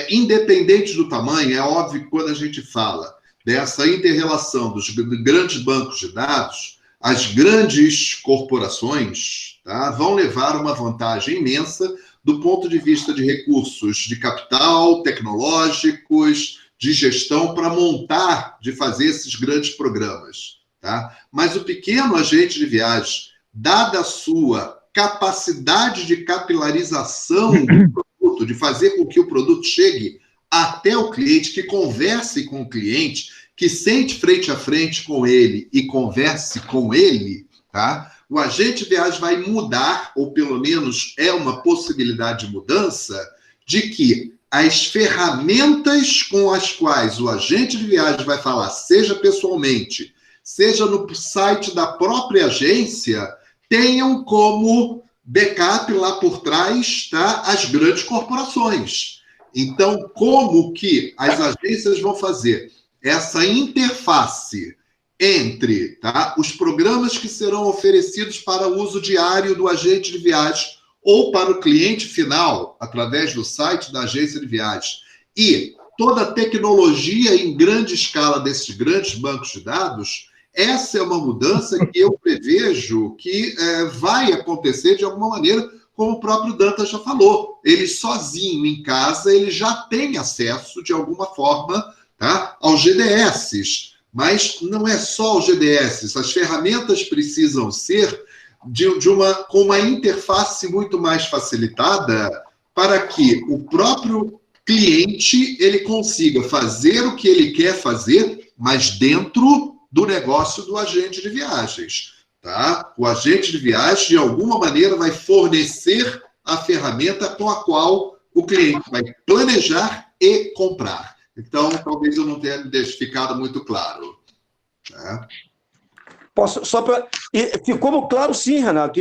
independente do tamanho, é óbvio que quando a gente fala dessa inter-relação dos grandes bancos de dados, as grandes corporações, tá, vão levar uma vantagem imensa do ponto de vista de recursos de capital, tecnológicos, de gestão, para montar, de fazer esses grandes programas. Tá? Mas o pequeno agente de viagem, dada a sua capacidade de capilarização do produto, de fazer com que o produto chegue até o cliente, que converse com o cliente, que sente frente a frente com ele e converse com ele, tá? O agente de viagem vai mudar, ou pelo menos é uma possibilidade de mudança, de que as ferramentas com as quais o agente de viagem vai falar, seja pessoalmente, seja no site da própria agência, tenham como backup lá por trás, tá, as grandes corporações. Então, como que as agências vão fazer essa interface entre, tá, os programas que serão oferecidos para uso diário do agente de viagem ou para o cliente final, através do site da agência de viagem, e toda a tecnologia em grande escala desses grandes bancos de dados, essa é uma mudança que eu prevejo que vai acontecer de alguma maneira, como o próprio Dantas já falou. Ele sozinho em casa, ele já tem acesso, de alguma forma, tá, aos GDS. Mas não é só os GDS, as ferramentas precisam ser com uma interface muito mais facilitada para que o próprio cliente ele consiga fazer o que ele quer fazer, mas dentro do negócio do agente de viagens. Tá? O agente de viagem, de alguma maneira, vai fornecer a ferramenta com a qual o cliente vai planejar e comprar. Então, talvez eu não tenha me ficado muito claro. Tá? Posso, só para... Ficou claro, sim, Renato.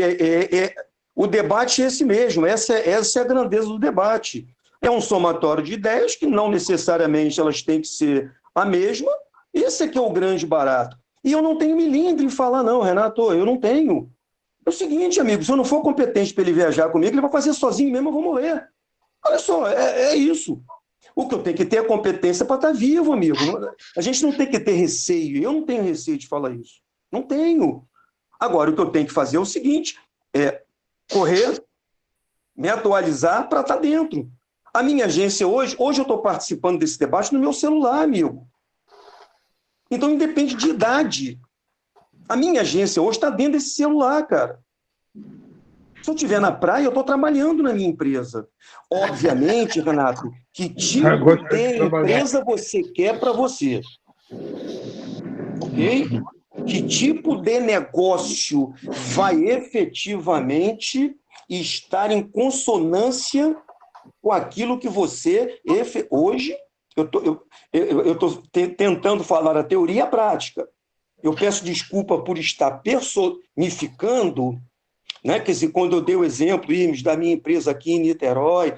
O debate é esse mesmo. Essa é a grandeza do debate. É um somatório de ideias que não necessariamente elas têm que ser a mesma. Esse aqui é o grande barato. E eu não tenho milindre em falar, não, Renato. Eu não tenho. É o seguinte, amigo, se eu não for competente para ele viajar comigo, ele vai fazer sozinho mesmo, eu vou morrer. Olha só, é isso. O que eu tenho que ter é competência para estar vivo, amigo. A gente não tem que ter receio. Eu não tenho receio de falar isso. Não tenho. Agora, o que eu tenho que fazer é o seguinte, correr, me atualizar para estar dentro. A minha agência hoje eu estou participando desse debate no meu celular, amigo. Então, independe de idade. A minha agência hoje está dentro desse celular, cara. Se eu estiver na praia, eu estou trabalhando na minha empresa. Obviamente, Renato, que tipo de empresa você quer para você? Ok? Que tipo de negócio vai efetivamente estar em consonância com aquilo que você... Hoje, eu estou tentando falar a teoria e a prática. Eu peço desculpa por estar personificando, né? Quer dizer, quando eu dei o exemplo, Irmes, da minha empresa aqui em Niterói,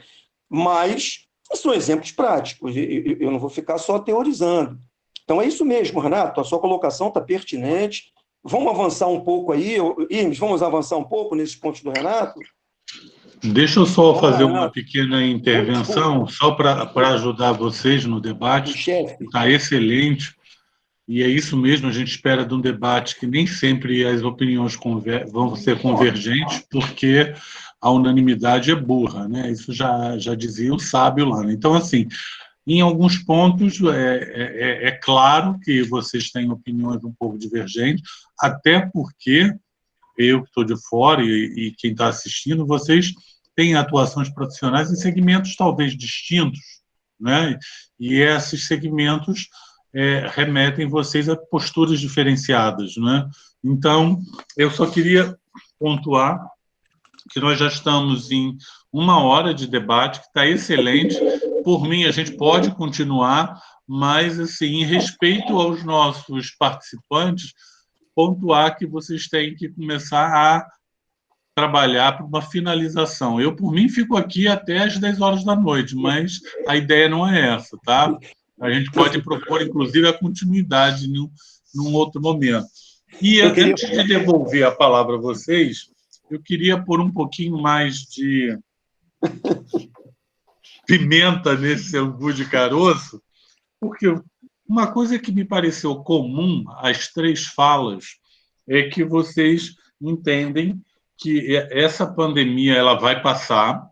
mas são exemplos práticos, eu não vou ficar só teorizando. Então é isso mesmo, Renato, a sua colocação está pertinente, Vamos avançar um pouco aí, Irmes, vamos avançar um pouco nesses pontos do Renato? Deixa eu só fazer uma Renato. pequena intervenção, só para ajudar vocês no debate. Está excelente, e é isso mesmo, a gente espera de um debate que nem sempre as opiniões vão ser convergentes, porque a unanimidade é burra, né? Isso já dizia o sábio lá. Né? Então, assim, em alguns pontos, é claro que vocês têm opiniões um pouco divergentes, até porque eu que estou de fora e quem está assistindo, vocês têm atuações profissionais em segmentos talvez distintos, né? E esses segmentos remetem vocês a posturas diferenciadas, né? Então, eu só queria pontuar que nós já estamos em 1 hora de debate, que está excelente. Por mim, a gente pode continuar, mas, assim, em respeito aos nossos participantes, pontuar que vocês têm que começar a trabalhar para uma finalização. Eu, por mim, fico aqui até às 10 horas da noite, mas a ideia não é essa, tá? A gente pode propor, inclusive, a continuidade num outro momento. E antes de devolver a palavra a vocês, eu queria pôr um pouquinho mais de pimenta nesse angu de caroço, porque uma coisa que me pareceu comum às 3 falas é que vocês entendem que essa pandemia ela vai passar,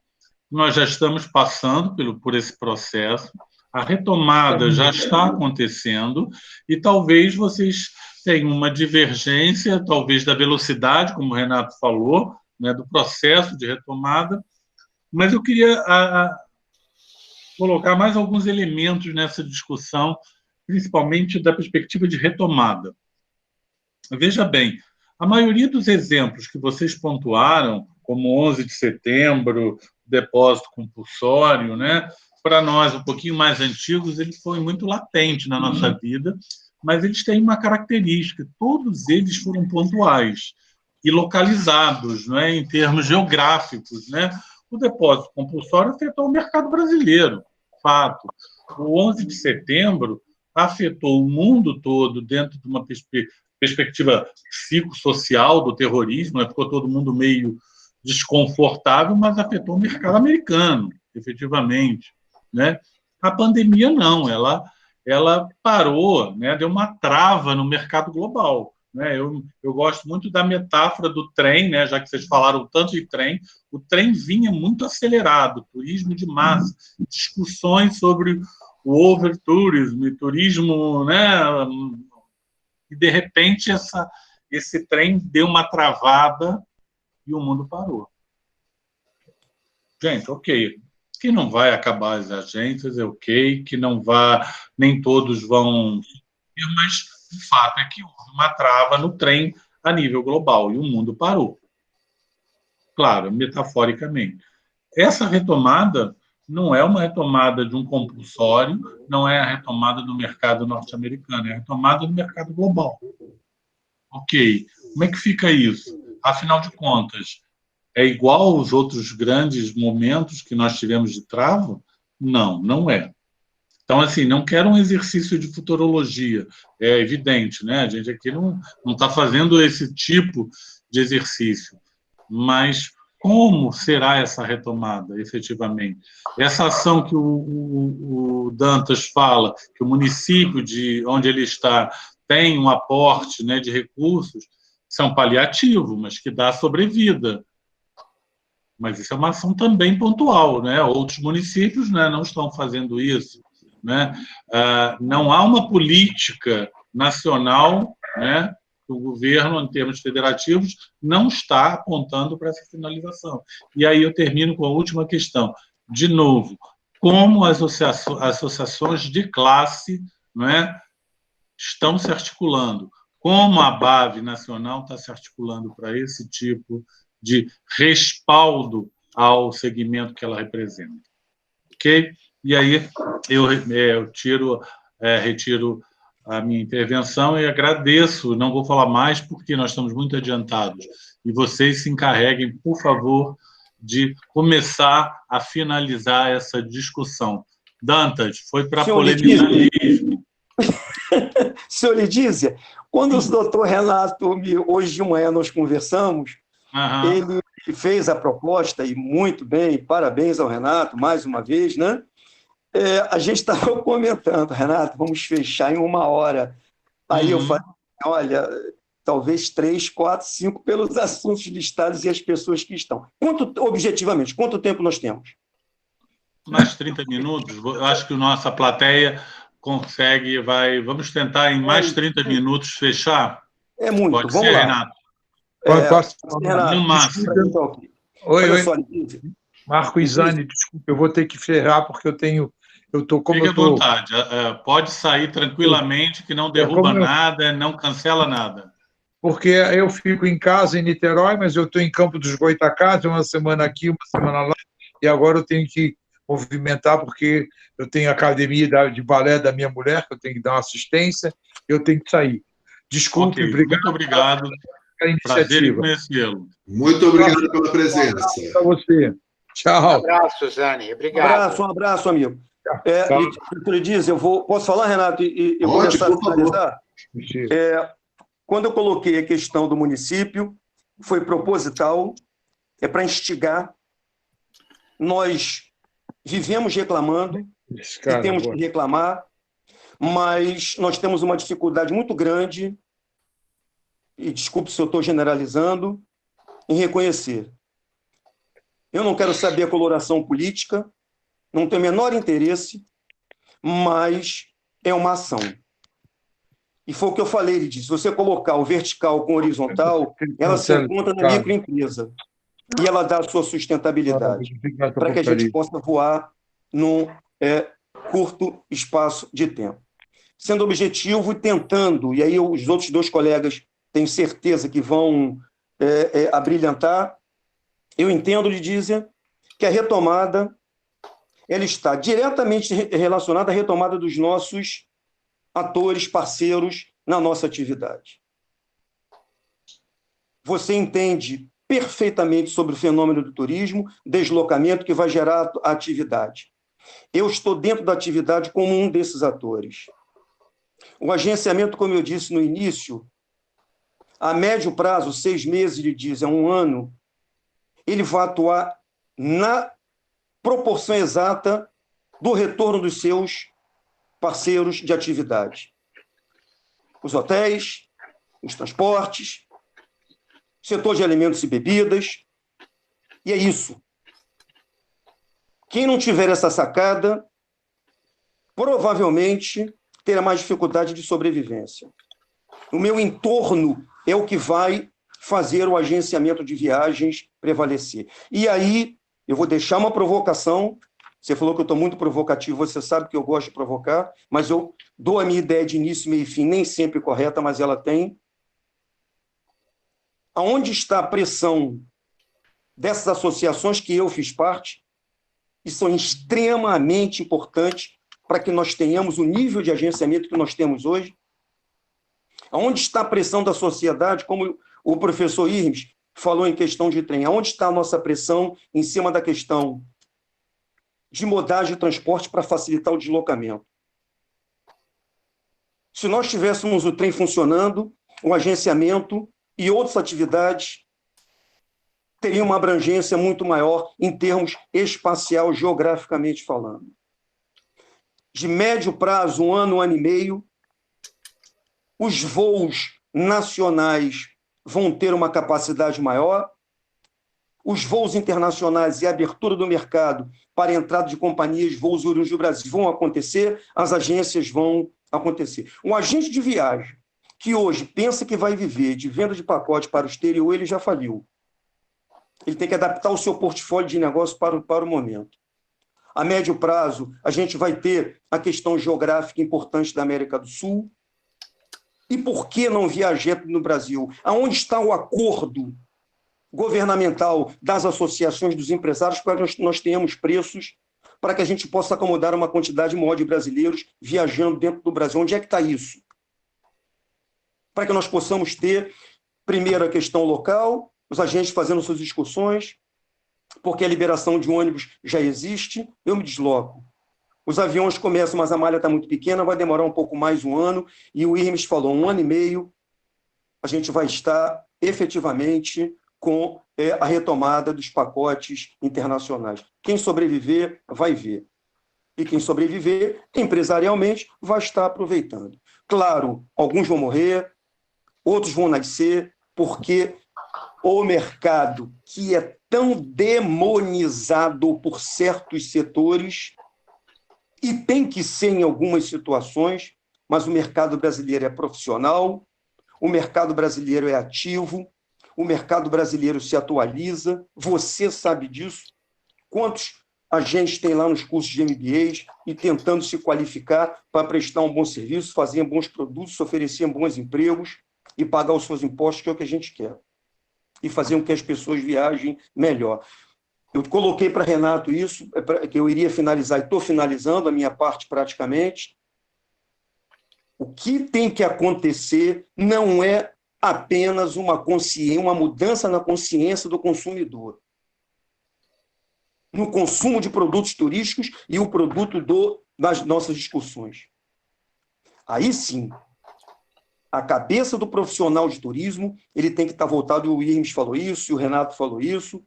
nós já estamos passando por esse processo, a retomada já está acontecendo e talvez vocês tenham uma divergência, talvez da velocidade, como o Renato falou, né, do processo de retomada, mas eu queria colocar mais alguns elementos nessa discussão, principalmente da perspectiva de retomada. Veja bem, a maioria dos exemplos que vocês pontuaram, como 11 de setembro, depósito compulsório, né? Para nós, um pouquinho mais antigos, ele foi muito latente na nossa vida, mas eles têm uma característica, todos eles foram pontuais e localizados, né? Em termos geográficos, né? O depósito compulsório afetou o mercado brasileiro, fato. O 11 de setembro afetou o mundo todo dentro de uma perspectiva psicossocial do terrorismo, né? Ficou todo mundo meio desconfortável, mas afetou o mercado americano, efetivamente, né? A pandemia não, ela parou, né? Deu uma trava no mercado global. Né? Eu gosto muito da metáfora do trem, né? Já que vocês falaram tanto de trem, o trem vinha muito acelerado, turismo de massa, discussões sobre o overtourismo e turismo, né? E, de repente, esse trem deu uma travada e o mundo parou. Gente, ok, que não vai acabar as agências, é ok, que não vai, nem todos vão, mas o fato é que houve uma trava no trem a nível global e o mundo parou. Claro, metaforicamente. Essa retomada não é uma retomada de um compulsório, não é a retomada do mercado norte-americano, é a retomada do mercado global. Ok, como é que fica isso? Afinal de contas, é igual aos outros grandes momentos que nós tivemos de trava? Não, não é. Então, assim, não quero um exercício de futurologia, é evidente, né? A gente aqui não está fazendo esse tipo de exercício, mas como será essa retomada, efetivamente? Essa ação que o Dantas fala, que o município de onde ele está tem um aporte, né, de recursos, são paliativo, mas que dá sobrevida. Mas isso é uma ação também pontual, né? Outros municípios, né, não estão fazendo isso, né? Não há uma política nacional, né? O governo, em termos federativos, não está apontando para essa finalização. E aí eu termino com a última questão. De novo, como as associações de classe, né, estão se articulando? Como a BAV nacional está se articulando para esse tipo de respaldo ao segmento que ela representa? Ok? E aí eu retiro a minha intervenção e agradeço, não vou falar mais porque nós estamos muito adiantados, e vocês se encarreguem, por favor, de começar a finalizar essa discussão. Dantas, foi para polemizar mesmo. Senhor Lidízia, quando o doutor Renato, hoje de manhã nós conversamos, ele fez a proposta, e muito bem, parabéns ao Renato, mais uma vez, né? A gente estava comentando, Renato, vamos fechar em 1 hora. Aí eu falei, olha, talvez 3, 4, 5 pelos assuntos listados e as pessoas que estão. Objetivamente, quanto tempo nós temos? Mais 30 minutos. Eu acho que a nossa plateia consegue, vamos tentar em mais 30 minutos fechar? É muito, Pode vamos ser, lá. Renato? Renato, no máximo. Oi. Marco Izani, desculpa, eu vou ter que ferrar porque eu estou como Fique eu estou. à vontade, pode sair tranquilamente, que não derruba nada, não cancela nada. Porque eu fico em casa em Niterói, mas eu estou em Campo dos Goytacazes, uma semana aqui, uma semana lá, e agora eu tenho que movimentar porque eu tenho a academia de balé da minha mulher, que eu tenho que dar uma assistência, eu tenho que sair. Desculpe, Okay, obrigado. Muito obrigado. Prazer em conhecê-lo. Muito obrigado pela presença. Para você. Tchau. Um abraço, Suzane. Obrigado. Um abraço, amigo. Diz, posso falar, Renato, e começar a finalizar? Quando eu coloquei a questão do município, foi proposital, é para instigar. Nós vivemos reclamando, e temos que reclamar, mas nós temos uma dificuldade muito grande, e desculpe se eu estou generalizando, em reconhecer. Eu não quero saber a coloração política, não tenho o menor interesse, mas é uma ação. E foi o que eu falei, ele disse, se você colocar o vertical com o horizontal, ela se encontra na microempresa e ela dá a sua sustentabilidade para que a gente possa voar num curto espaço de tempo. Sendo objetivo e tentando, e aí os outros 2 colegas tenho certeza que vão abrilhantar, eu entendo, Lidízia, que a retomada ela está diretamente relacionada à retomada dos nossos atores, parceiros na nossa atividade. Você entende perfeitamente sobre o fenômeno do turismo, deslocamento que vai gerar a atividade. Eu estou dentro da atividade como um desses atores. O agenciamento, como eu disse no início, a médio prazo, 6 meses, ele diz, 1 ano, ele vai atuar na proporção exata do retorno dos seus parceiros de atividade. Os hotéis, os transportes, setor de alimentos e bebidas, e é isso. Quem não tiver essa sacada, provavelmente terá mais dificuldade de sobrevivência. O meu entorno é o que vai fazer o agenciamento de viagens prevalecer. E aí, eu vou deixar uma provocação. Você falou que eu estou muito provocativo, você sabe que eu gosto de provocar, mas eu dou a minha ideia de início, meio e fim, nem sempre correta, mas ela tem. Aonde está a pressão dessas associações que eu fiz parte, e são extremamente importantes para que nós tenhamos o nível de agenciamento que nós temos hoje? Aonde está a pressão da sociedade, como o professor Irmes falou em questão de trem? Aonde está a nossa pressão em cima da questão de modagem de transporte para facilitar o deslocamento? Se nós tivéssemos o trem funcionando, o agenciamento e outras atividades teriam uma abrangência muito maior em termos espacial, geograficamente falando. De médio prazo, 1 ano, 1 ano e meio, os voos nacionais vão ter uma capacidade maior, os voos internacionais e a abertura do mercado para a entrada de companhias, voos oriundos do Brasil vão acontecer, as agências vão acontecer. Um agente de viagem que hoje pensa que vai viver de venda de pacote para o exterior, ele já faliu. Ele tem que adaptar o seu portfólio de negócio para o momento. A médio prazo, a gente vai ter a questão geográfica importante da América do Sul. E por que não viajar no Brasil? Aonde está o acordo governamental das associações dos empresários para que nós tenhamos preços para que a gente possa acomodar uma quantidade maior de brasileiros viajando dentro do Brasil? Onde é que está isso? Para que nós possamos ter, primeiro, a questão local, os agentes fazendo suas discussões, porque a liberação de ônibus já existe, eu me desloco. Os aviões começam, mas a malha está muito pequena, vai demorar um pouco mais, 1 ano, e o Irmes falou, 1 ano e meio, a gente vai estar efetivamente com a retomada dos pacotes internacionais. Quem sobreviver, vai ver. E quem sobreviver, empresarialmente, vai estar aproveitando. Claro, alguns vão morrer, outros vão nascer, porque o mercado, que é tão demonizado por certos setores, e tem que ser em algumas situações, mas o mercado brasileiro é profissional, o mercado brasileiro é ativo, o mercado brasileiro se atualiza, você sabe disso. Quantos agentes tem lá nos cursos de MBAs e tentando se qualificar para prestar um bom serviço, fazer bons produtos, oferecer bons empregos e pagar os seus impostos, que é o que a gente quer. E fazer com que as pessoas viajem melhor. Eu coloquei para Renato isso, que eu iria finalizar, e estou finalizando a minha parte praticamente. O que tem que acontecer não é apenas uma mudança na consciência do consumidor, no consumo de produtos turísticos e o produto das nossas discussões. Aí sim, a cabeça do profissional de turismo, ele tem que estar voltado, o Irmes falou isso, e o Renato falou isso,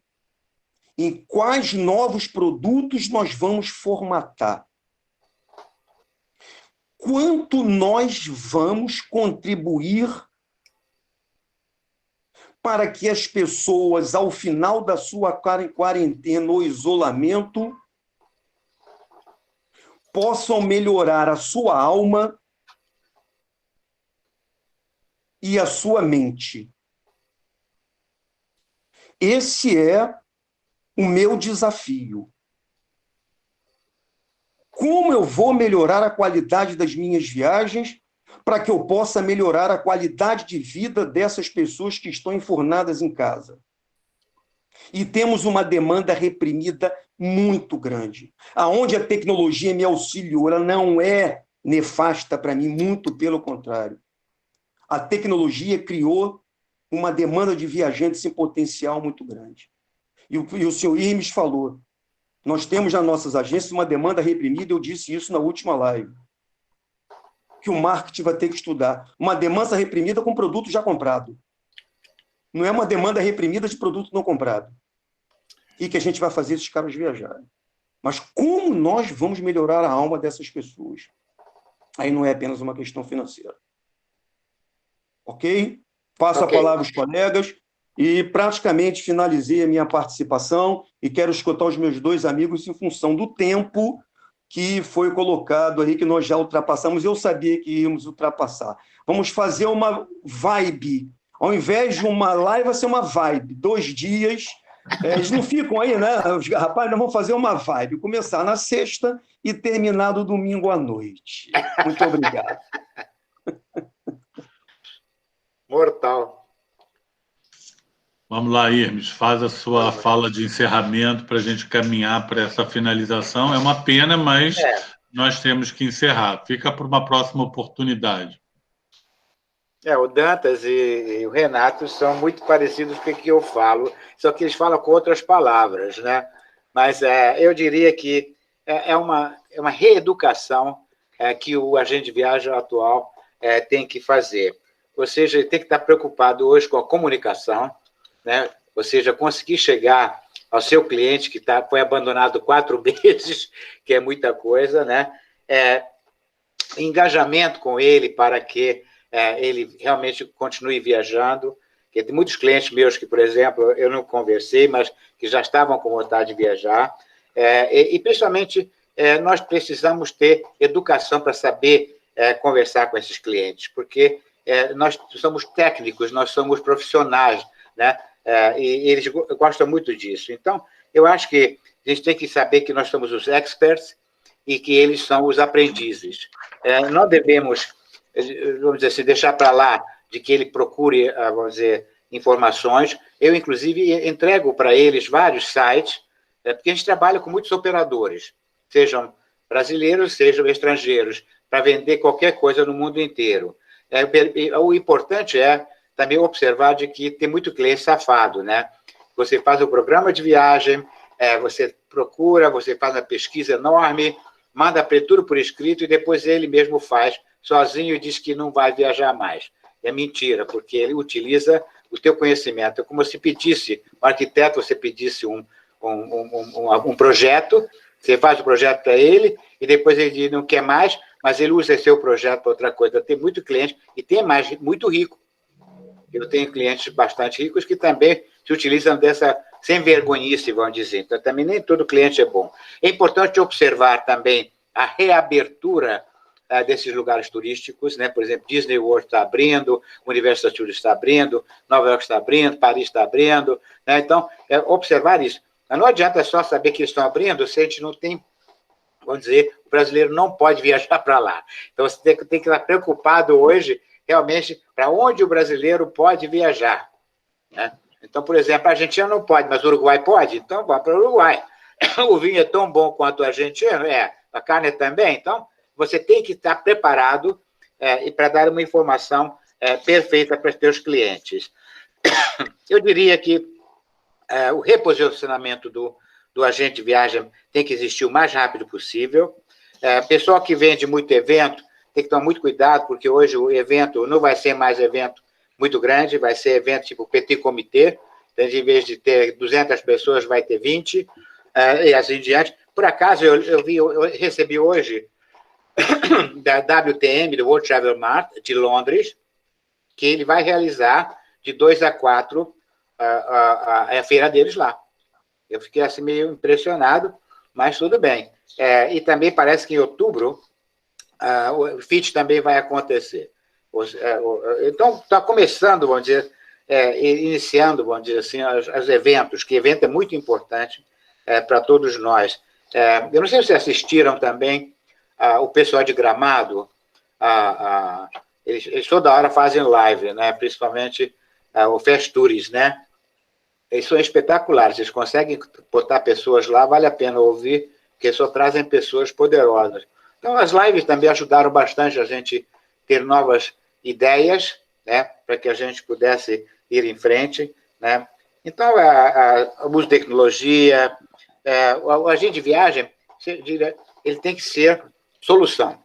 em quais novos produtos nós vamos formatar. Quanto nós vamos contribuir para que as pessoas, ao final da sua quarentena ou isolamento, possam melhorar a sua alma e a sua mente. Esse é o meu desafio. Como eu vou melhorar a qualidade das minhas viagens para que eu possa melhorar a qualidade de vida dessas pessoas que estão enfurnadas em casa? E temos uma demanda reprimida muito grande, aonde a tecnologia me auxiliou, ela não é nefasta para mim, muito pelo contrário. A tecnologia criou uma demanda de viajantes em potencial muito grande. E o senhor Irmes falou, nós temos nas nossas agências uma demanda reprimida, eu disse isso na última live, que o marketing vai ter que estudar. Uma demanda reprimida com produto já comprado. Não é uma demanda reprimida de produto não comprado. E que a gente vai fazer esses caras viajarem. Mas como nós vamos melhorar a alma dessas pessoas? Aí não é apenas uma questão financeira. Ok? Passo a palavra aos colegas e praticamente finalizei a minha participação e quero escutar os meus 2 amigos em função do tempo que foi colocado aí, que nós já ultrapassamos. Eu sabia que íamos ultrapassar. Vamos fazer uma vibe. Ao invés de uma live, vai ser uma vibe. 2 dias. Eles não ficam aí, né? Rapaz, nós vamos fazer uma vibe. Começar na sexta e terminar no domingo à noite. Muito obrigado. Mortal. Vamos lá, Irmes, faz a sua fala de encerramento para a gente caminhar para essa finalização. É uma pena, mas nós temos que encerrar. Fica para uma próxima oportunidade. O Dantas e o Renato são muito parecidos com o que eu falo, só que eles falam com outras palavras, né? Mas eu diria que é uma reeducação que o agente de viagem atual tem que fazer. Ou seja, ele tem que estar preocupado hoje com a comunicação, né? Ou seja, conseguir chegar ao seu cliente que foi abandonado 4 vezes, que é muita coisa, né? Engajamento com ele para que ele realmente continue viajando. Porque tem muitos clientes meus que, por exemplo, eu não conversei, mas que já estavam com vontade de viajar. E principalmente, nós precisamos ter educação para saber conversar com esses clientes, porque nós somos técnicos, nós somos profissionais, né? E eles gostam muito disso. Então, eu acho que a gente tem que saber que nós somos os experts e que eles são os aprendizes. Não devemos, vamos dizer assim, deixar para lá de que ele procure, vamos dizer, informações. Eu, inclusive, entrego para eles vários sites, porque a gente trabalha com muitos operadores, sejam brasileiros, sejam estrangeiros, para vender qualquer coisa no mundo inteiro. O importante é também observar de que tem muito cliente safado, né? Você faz o programa de viagem, você procura, você faz uma pesquisa enorme, manda tudo por escrito e depois ele mesmo faz sozinho e diz que não vai viajar mais. É mentira, porque ele utiliza o teu conhecimento. É como se pedisse, um arquiteto, você pedisse um projeto, você faz o projeto para ele e depois ele não quer mais, mas ele usa seu projeto para outra coisa. Tem muito cliente e tem mais, muito rico. Eu tenho clientes bastante ricos que também se utilizam dessa sem vergonhice, vamos dizer. Então, também nem todo cliente é bom. É importante observar também a reabertura desses lugares turísticos, né? Por exemplo, Disney World está abrindo, Universal Studios está abrindo, Nova York está abrindo, Paris está abrindo, né? Então, observar isso. Mas não adianta só saber que eles estão abrindo se a gente não tem, vamos dizer, o brasileiro não pode viajar para lá. Então, você tem que estar preocupado hoje, realmente, para onde o brasileiro pode viajar, né? Então, por exemplo, a Argentina não pode, mas o Uruguai pode, então vá para o Uruguai. O vinho é tão bom quanto o argentino, a carne também, então você tem que estar preparado para dar uma informação perfeita para os seus clientes. Eu diria que o reposicionamento do agente de viagem tem que existir o mais rápido possível. Pessoal que vende muito evento tem que tomar muito cuidado, porque hoje o evento não vai ser mais evento muito grande, vai ser evento tipo petit comité, então, em vez de ter 200 pessoas, vai ter 20, e assim em diante. Por acaso, eu recebi hoje da WTM, do World Travel Mart, de Londres, que ele vai realizar de 2 a 4 a feira deles lá. Eu fiquei assim meio impressionado, mas tudo bem. E também parece que em outubro o FIT também vai acontecer. Então, está começando, vamos dizer, iniciando, vamos dizer assim, os eventos, que evento é muito importante para todos nós. Eu não sei se vocês assistiram também o pessoal de Gramado, eles toda hora fazem live, né? Principalmente o Fast Tours, né? Eles são espetaculares, eles conseguem botar pessoas lá, vale a pena ouvir, porque só trazem pessoas poderosas. Então, as lives também ajudaram bastante a gente ter novas ideias, né? Para que a gente pudesse ir em frente, né? Então, o uso de tecnologia, o agente de viagem, ele tem que ser solução,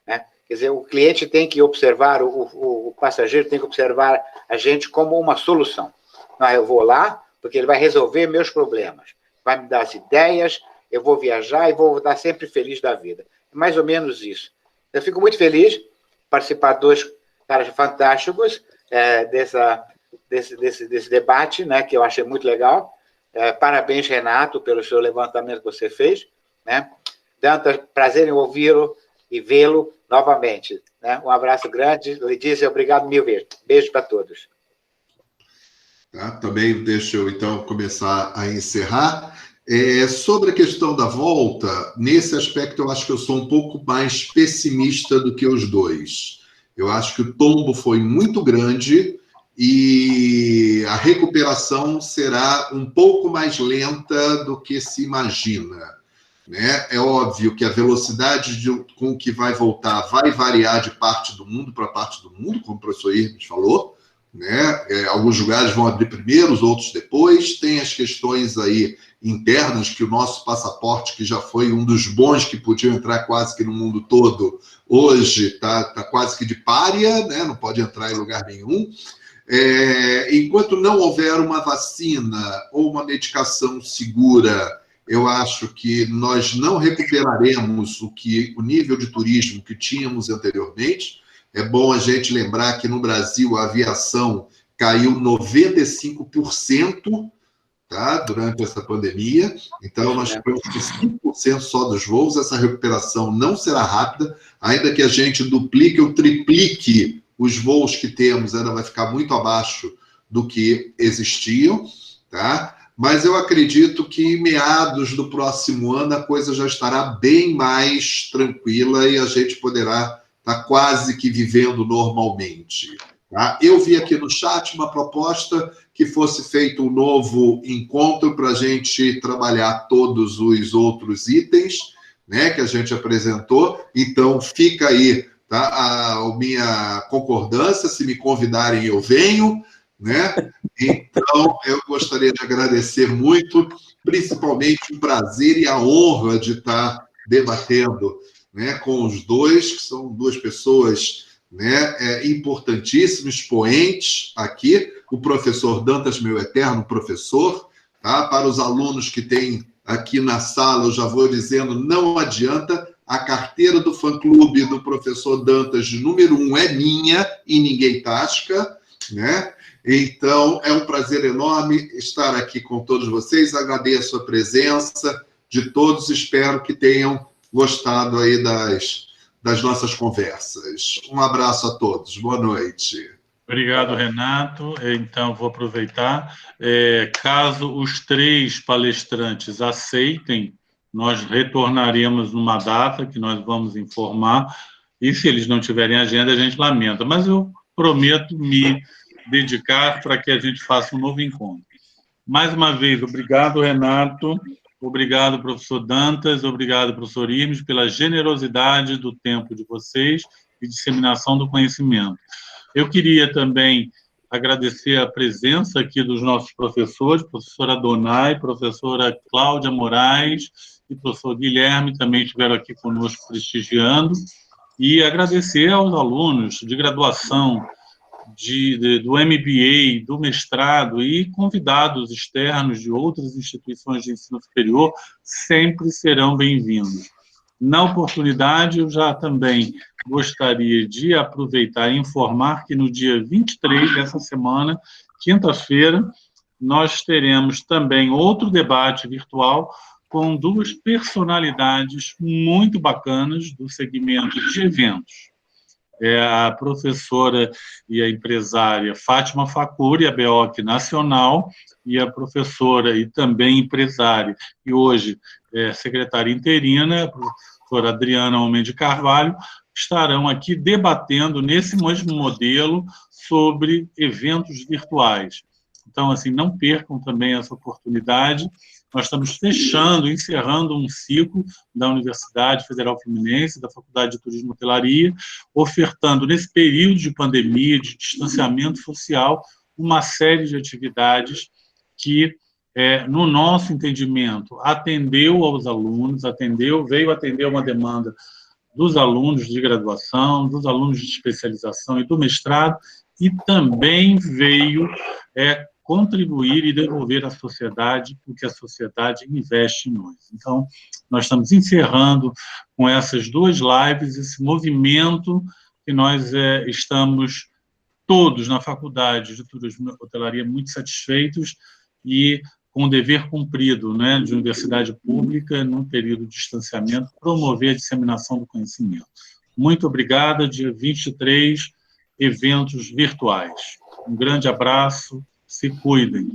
né? Quer dizer, o cliente tem que observar, o passageiro tem que observar a gente como uma solução. Não, eu vou lá porque ele vai resolver meus problemas, vai me dar as ideias, eu vou viajar e vou estar sempre feliz da vida. É mais ou menos isso. Eu fico muito feliz de participar de 2 caras fantásticos desse debate, né, que eu achei muito legal. Parabéns, Renato, pelo seu levantamento que você fez, né? Dantas, prazer em ouvi-lo e vê-lo novamente, né? Um abraço grande, Lidícia, obrigado mil vezes. Beijo para todos. Tá, também deixa eu, então, começar a encerrar. Sobre a questão da volta, nesse aspecto, eu acho que eu sou um pouco mais pessimista do que os dois. Eu acho que o tombo foi muito grande e a recuperação será um pouco mais lenta do que se imagina, né? É óbvio que a velocidade com que vai voltar vai variar de parte do mundo para parte do mundo, como o professor Irmes falou, né? Alguns lugares vão abrir primeiro, os outros depois. Tem as questões aí internas, que o nosso passaporte, que já foi um dos bons que podiam entrar quase que no mundo todo, hoje está quase que de pária, né? Não pode entrar em lugar nenhum. Enquanto não houver uma vacina ou uma medicação segura, eu acho que nós não recuperaremos o nível de turismo que tínhamos anteriormente. É bom a gente lembrar que no Brasil a aviação caiu 95%, tá, durante essa pandemia. Então, nós tivemos 5% só dos voos. Essa recuperação não será rápida, ainda que a gente duplique ou triplique os voos que temos, ainda vai ficar muito abaixo do que existiam, tá? Mas eu acredito que em meados do próximo ano a coisa já estará bem mais tranquila e a gente poderá estar quase que vivendo normalmente. Tá? Eu vi aqui no chat uma proposta que fosse feito um novo encontro para a gente trabalhar todos os outros itens, né, que a gente apresentou. Então, fica aí, tá, a minha concordância. Se me convidarem, eu venho, né? Então, eu gostaria de agradecer muito, principalmente o prazer e a honra de estar debatendo, né, com os dois, que são duas pessoas, né, importantíssimas, expoentes aqui, o professor Dantas, meu eterno professor, tá? Para os alunos que têm aqui na sala, eu já vou dizendo, não adianta, a carteira do fã-clube do professor Dantas, número 1, é minha e ninguém tasca, né? Então, é um prazer enorme estar aqui com todos vocês, agradeço a presença de todos, espero que tenham gostado aí das nossas conversas. Um abraço a todos, boa noite. Obrigado, Renato. Então, vou aproveitar. Caso os 3 palestrantes aceitem, nós retornaremos numa data que nós vamos informar, e se eles não tiverem agenda, a gente lamenta. Mas eu prometo me dedicar para que a gente faça um novo encontro. Mais uma vez, obrigado, Renato. Obrigado, professor Dantas. Obrigado, professor Irmes, pela generosidade do tempo de vocês e disseminação do conhecimento. Eu queria também agradecer a presença aqui dos nossos professores, professora Donai, professora Cláudia Moraes e professor Guilherme, também estiveram aqui conosco prestigiando, e agradecer aos alunos de graduação, do MBA, do mestrado e convidados externos de outras instituições de ensino superior, sempre serão bem-vindos. Na oportunidade, eu já também gostaria de aproveitar e informar que no dia 23 dessa semana, quinta-feira, nós teremos também outro debate virtual com 2 personalidades muito bacanas do segmento de eventos. A professora e a empresária Fátima Facuri, a BEOC Nacional, e a professora e também empresária, e hoje secretária interina, a professora Adriana Homem de Carvalho, estarão aqui debatendo nesse mesmo modelo sobre eventos virtuais. Então, assim, não percam também essa oportunidade. Nós estamos encerrando um ciclo da Universidade Federal Fluminense, da Faculdade de Turismo e Hotelaria, ofertando, nesse período de pandemia, de distanciamento social, uma série de atividades que, no nosso entendimento, atendeu aos alunos, veio atender uma demanda dos alunos de graduação, dos alunos de especialização e do mestrado, e também veio contribuir e devolver à sociedade o que a sociedade investe em nós. Então, nós estamos encerrando com essas 2 lives, esse movimento que nós estamos todos na Faculdade de Turismo e Hotelaria muito satisfeitos e com o dever cumprido, né, de universidade pública, num período de distanciamento, promover a disseminação do conhecimento. Muito obrigado, dia 23, eventos virtuais. Um grande abraço, se cuidem.